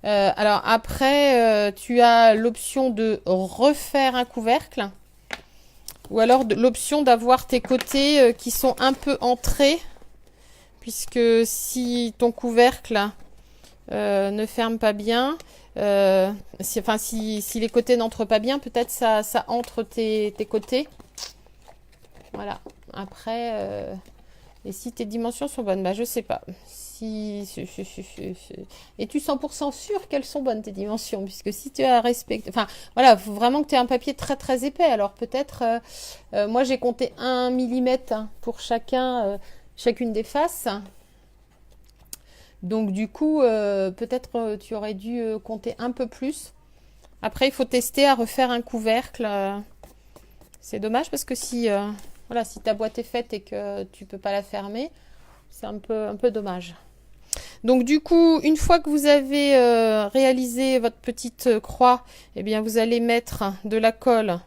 Alors après, tu as l'option de refaire un couvercle. Ou alors l'option d'avoir tes côtés qui sont un peu entrés. Puisque si ton couvercle ne ferme pas bien, si les côtés n'entrent pas bien, peut-être ça entre tes côtés. Voilà. Après, et si tes dimensions sont bonnes, bah je sais pas. Es-tu 100% sûr qu'elles sont bonnes tes dimensions? Puisque si tu as respecté, enfin voilà, faut vraiment que tu aies un papier très très épais. Alors peut-être, moi j'ai compté 1 mm pour chacune des faces. Donc du coup, peut-être tu aurais dû compter un peu plus. Après, il faut tester à refaire un couvercle. C'est dommage parce que si ta boîte est faite et que tu peux pas la fermer, c'est un peu dommage. Donc du coup, une fois que vous avez réalisé votre petite croix, eh bien vous allez mettre de la colle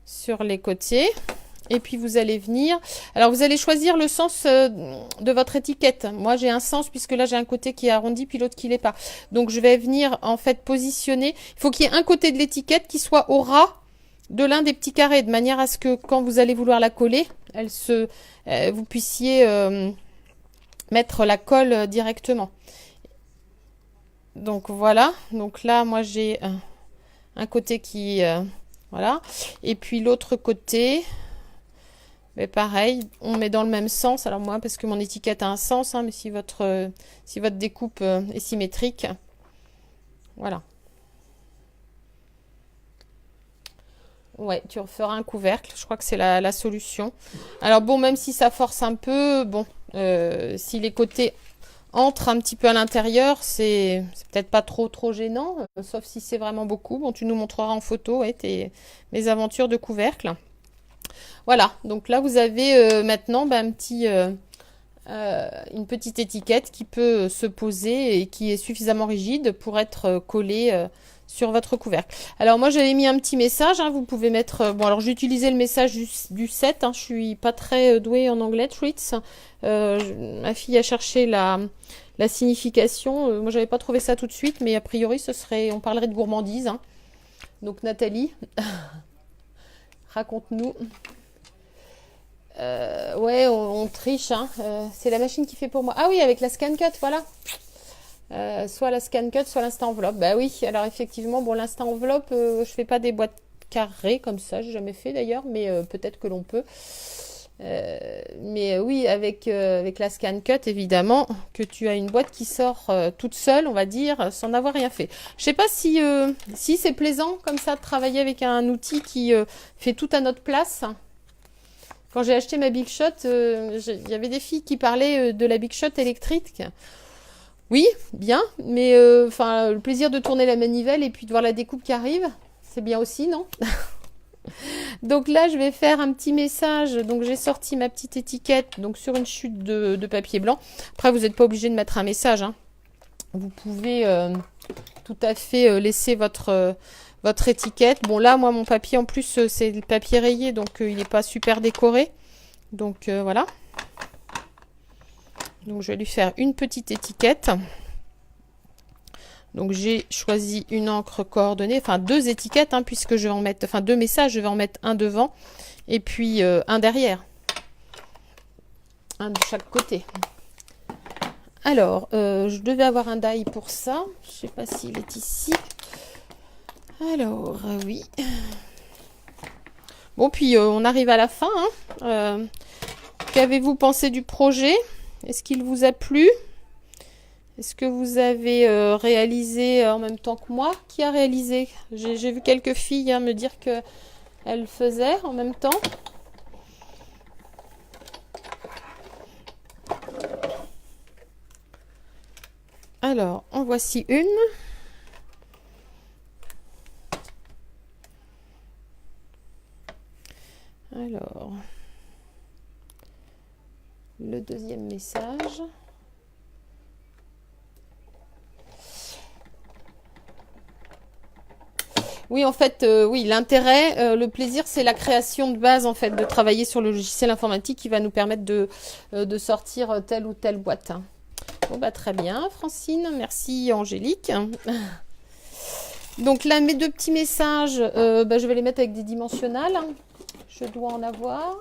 sur les côtés. Et puis vous allez venir. Alors vous allez choisir le sens de votre étiquette. Moi j'ai un sens puisque là j'ai un côté qui est arrondi puis l'autre qui l'est pas. Donc je vais venir en fait positionner. Il faut qu'il y ait un côté de l'étiquette qui soit au ras de l'un des petits carrés, de manière à ce que quand vous allez vouloir la coller, vous puissiez mettre la colle directement. Donc voilà. Donc là moi j'ai un côté qui voilà. Et puis l'autre côté. Mais pareil, on met dans le même sens. Alors moi, parce que mon étiquette a un sens, hein, mais si votre découpe est symétrique, voilà. Ouais, tu referas un couvercle. Je crois que c'est la solution. Alors bon, même si ça force un peu, bon, si les côtés entrent un petit peu à l'intérieur, c'est peut-être pas trop gênant, sauf si c'est vraiment beaucoup. Bon, tu nous montreras en photo mes aventures de couvercle. Voilà, donc là vous avez maintenant une petite étiquette qui peut se poser et qui est suffisamment rigide pour être collée sur votre couvercle. Alors moi j'avais mis un petit message, hein, vous pouvez mettre... bon alors j'ai utilisé le message du 7, hein, je suis pas très douée en anglais, treats. Ma fille a cherché la signification, moi j'avais pas trouvé ça tout de suite, mais a priori on parlerait de gourmandise. Hein. Donc Nathalie, raconte-nous. Ouais, on triche, hein. C'est la machine qui fait pour moi. Ah oui, avec la scan cut, voilà. Soit la scan cut, soit l'instant enveloppe. Bah oui, alors effectivement, bon, l'instant enveloppe, je fais pas des boîtes carrées comme ça, j'ai jamais fait d'ailleurs, mais peut-être que l'on peut. Mais oui, avec la scan cut, évidemment, que tu as une boîte qui sort toute seule, on va dire, sans avoir rien fait. Je sais pas si c'est plaisant comme ça de travailler avec un outil qui fait tout à notre place. Quand j'ai acheté ma Big Shot, il y avait des filles qui parlaient de la Big Shot électrique. Oui, bien, mais le plaisir de tourner la manivelle et puis de voir la découpe qui arrive, c'est bien aussi, non? Donc là, je vais faire un petit message. Donc j'ai sorti ma petite étiquette donc sur une chute de papier blanc. Après, vous n'êtes pas obligé de mettre un message. Hein. Vous pouvez tout à fait laisser votre étiquette. Bon là, moi, mon papier, en plus, c'est le papier rayé, donc il n'est pas super décoré. Donc voilà. Donc je vais lui faire une petite étiquette. Donc j'ai choisi une encre coordonnée, enfin 2 étiquettes, hein, puisque je vais en mettre, enfin 2 messages, je vais en mettre un devant et puis un derrière. Un de chaque côté. Alors, je devais avoir un die pour ça. Je ne sais pas s'il est ici. Alors, oui. Bon, puis on arrive à la fin. Hein. Qu'avez-vous pensé du projet? Est-ce qu'il vous a plu? Est-ce que vous avez réalisé en même temps que moi? Qui a réalisé? J'ai vu quelques filles me dire qu'elles faisaient en même temps. Alors, en voici une. Alors, le deuxième message. Oui, en fait, oui, l'intérêt, le plaisir, c'est la création de base, en fait, de travailler sur le logiciel informatique qui va nous permettre de sortir telle ou telle boîte. Bon, bah, très bien, Francine. Merci, Angélique. Donc là, mes deux petits messages, bah, je vais les mettre avec des dimensionnels. Je dois en avoir.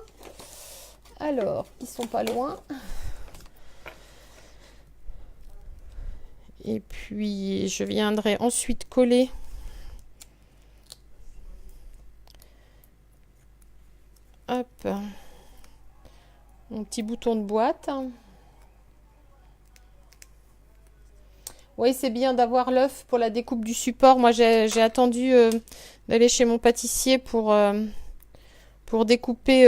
Alors, ils sont pas loin. Et puis, je viendrai ensuite coller hop, mon petit bouton de boîte. Oui, c'est bien d'avoir l'œuf pour la découpe du support. Moi, j'ai attendu d'aller chez mon pâtissier pour découper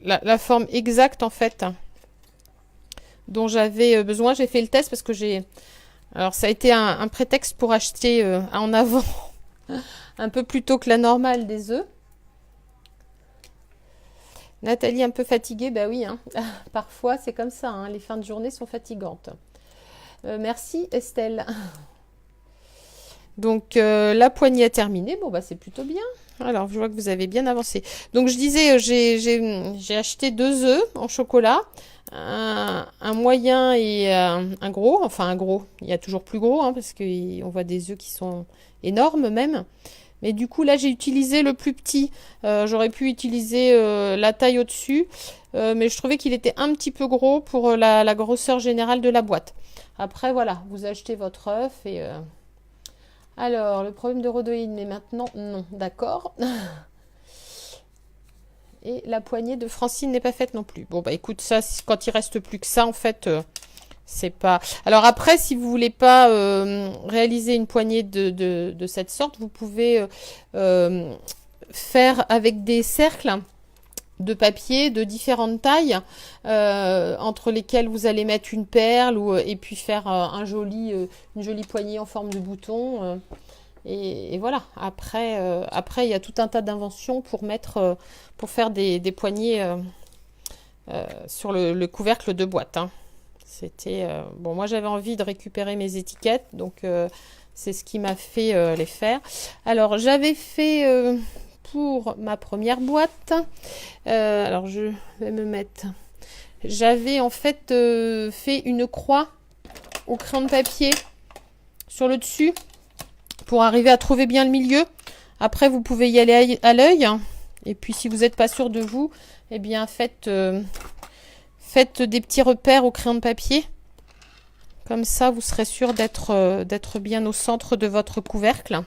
la forme exacte, en fait, dont j'avais besoin. J'ai fait le test parce que alors, ça a été un prétexte pour acheter en avant un peu plus tôt que la normale des œufs. Nathalie, un peu fatiguée, bah oui, hein. Parfois c'est comme ça, hein. Les fins de journée sont fatigantes. Merci Estelle. Donc la poignée est terminée, bon bah c'est plutôt bien. Alors je vois que vous avez bien avancé. Donc je disais, j'ai acheté 2 œufs en chocolat, un moyen et un gros, enfin un gros, il y a toujours plus gros, hein, parce qu'on voit des œufs qui sont énormes même. Mais du coup, là, j'ai utilisé le plus petit. J'aurais pu utiliser la taille au-dessus. Mais je trouvais qu'il était un petit peu gros pour la grosseur générale de la boîte. Après, voilà, vous achetez votre œuf. Alors, le problème de rhodoïde, mais maintenant, non. D'accord. Et la poignée de Francine n'est pas faite non plus. Bon, bah écoute, ça, quand il reste plus que ça, en fait... c'est pas. Alors après, si vous voulez pas réaliser une poignée de cette sorte, vous pouvez faire avec des cercles de papier de différentes tailles, entre lesquels vous allez mettre une perle et puis faire une jolie poignée en forme de bouton. Et voilà. Après, il y a tout un tas d'inventions pour faire des poignées sur le couvercle de boîte, hein. C'était bon, moi j'avais envie de récupérer mes étiquettes, donc c'est ce qui m'a fait les faire. Alors j'avais fait pour ma première boîte, alors je vais me mettre, j'avais en fait fait une croix au crayon de papier sur le dessus pour arriver à trouver bien le milieu. Après vous pouvez y aller à l'œil, et puis si vous n'êtes pas sûr de vous, eh bien faites des petits repères au crayon de papier. Comme ça, vous serez sûr d'être bien au centre de votre couvercle.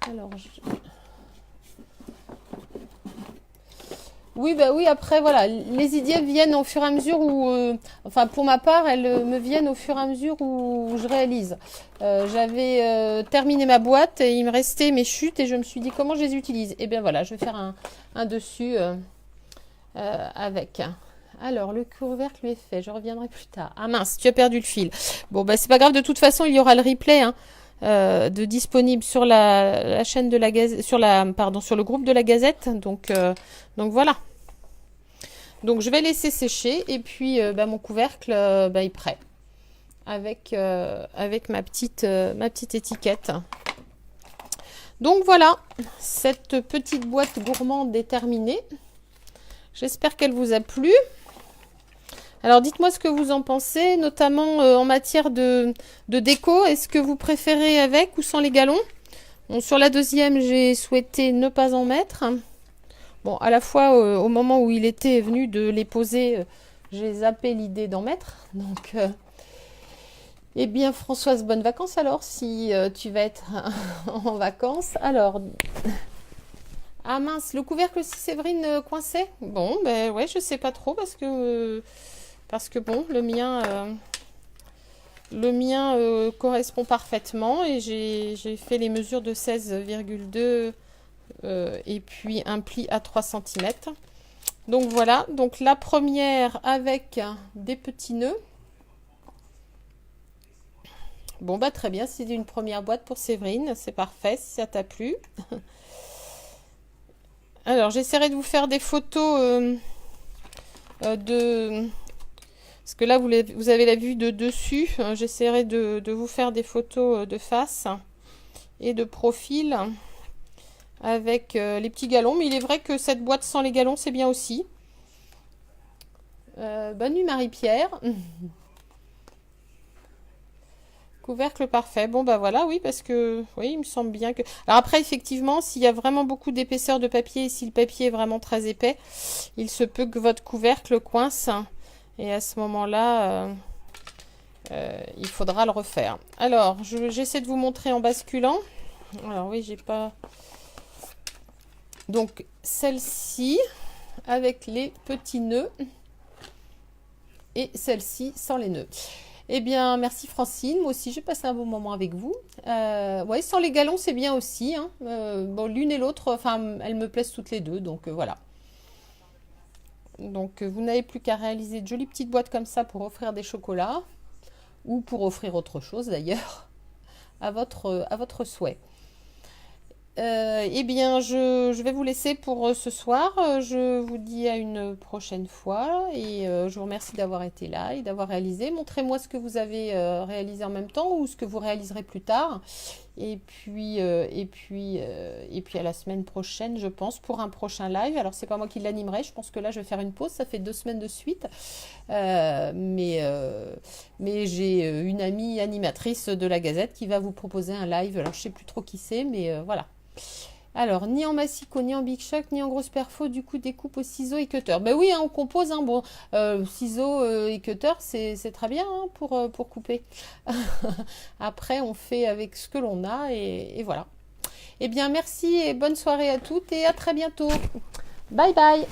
Alors, oui, bah oui, après, voilà, les idées viennent au fur et à mesure où... enfin, pour ma part, elles me viennent au fur et à mesure où je réalise. J'avais terminé ma boîte et il me restait mes chutes et je me suis dit comment je les utilise. Et bien voilà, je vais faire un dessus avec... Alors, le couvercle est fait, je reviendrai plus tard. Ah mince, tu as perdu le fil. Bon, bah c'est pas grave, de toute façon, il y aura le replay de disponible sur la chaîne de la Gazette, sur le groupe de la Gazette. Donc voilà. Donc je vais laisser sécher et puis mon couvercle est prêt avec ma petite étiquette. Donc voilà, cette petite boîte gourmande est terminée. J'espère qu'elle vous a plu. Alors dites-moi ce que vous en pensez, notamment en matière de déco. Est-ce que vous préférez avec ou sans les galons? Bon, sur la deuxième, j'ai souhaité ne pas en mettre. Bon, à la fois au moment où il était venu de les poser, j'ai zappé l'idée d'en mettre. Donc, eh bien Françoise, bonnes vacances alors, si tu vas être en vacances. Alors, ah mince, le couvercle aussi, Séverine, coincé? Bon, ben ouais, je sais pas trop parce que bon, le mien correspond parfaitement et j'ai fait les mesures de 16,2 et puis un pli à 3 cm. Donc voilà, donc la première avec des petits nœuds. Bon bah très bien, c'est une première boîte pour Séverine, c'est parfait si ça t'a plu. Alors, j'essaierai de vous faire des photos de... Parce que là, vous avez la vue de dessus. J'essaierai de vous faire des photos de face et de profil avec les petits galons. Mais il est vrai que cette boîte sans les galons, c'est bien aussi. Bonne nuit Marie-Pierre. Couvercle parfait. Bon bah voilà, oui, parce que oui, il me semble bien que. Alors après, effectivement, s'il y a vraiment beaucoup d'épaisseur de papier et si le papier est vraiment très épais, il se peut que votre couvercle coince. Et à ce moment-là, il faudra le refaire. Alors, j'essaie de vous montrer en basculant. Alors oui, j'ai pas. Donc celle-ci avec les petits nœuds et celle-ci sans les nœuds. Eh bien, merci Francine. Moi aussi, j'ai passé un bon moment avec vous. Ouais, sans les galons, c'est bien aussi. Hein. Bon, l'une et l'autre, enfin, elles me plaisent toutes les deux. Donc, voilà. Donc, vous n'avez plus qu'à réaliser de jolies petites boîtes comme ça pour offrir des chocolats. Ou pour offrir autre chose, d'ailleurs, à votre souhait. Eh bien, je vais vous laisser pour ce soir. Je vous dis à une prochaine fois et je vous remercie d'avoir été là et d'avoir réalisé. Montrez-moi ce que vous avez réalisé en même temps ou ce que vous réaliserez plus tard. Et puis à la semaine prochaine, je pense, pour un prochain live. Alors, c'est pas moi qui l'animerai. Je pense que là, je vais faire une pause. Ça fait 2 semaines de suite. Mais j'ai une amie animatrice de la Gazette qui va vous proposer un live. Alors, je sais plus trop qui c'est, mais voilà. Alors, ni en massicot, ni en big shock, ni en grosse perfo, du coup, découpe au ciseau et cutter. Ben oui, hein, on compose, hein, bon, ciseaux et cutter, c'est très bien hein, pour couper. Après, on fait avec ce que l'on a et voilà. Eh bien, merci et bonne soirée à toutes et à très bientôt. Bye bye.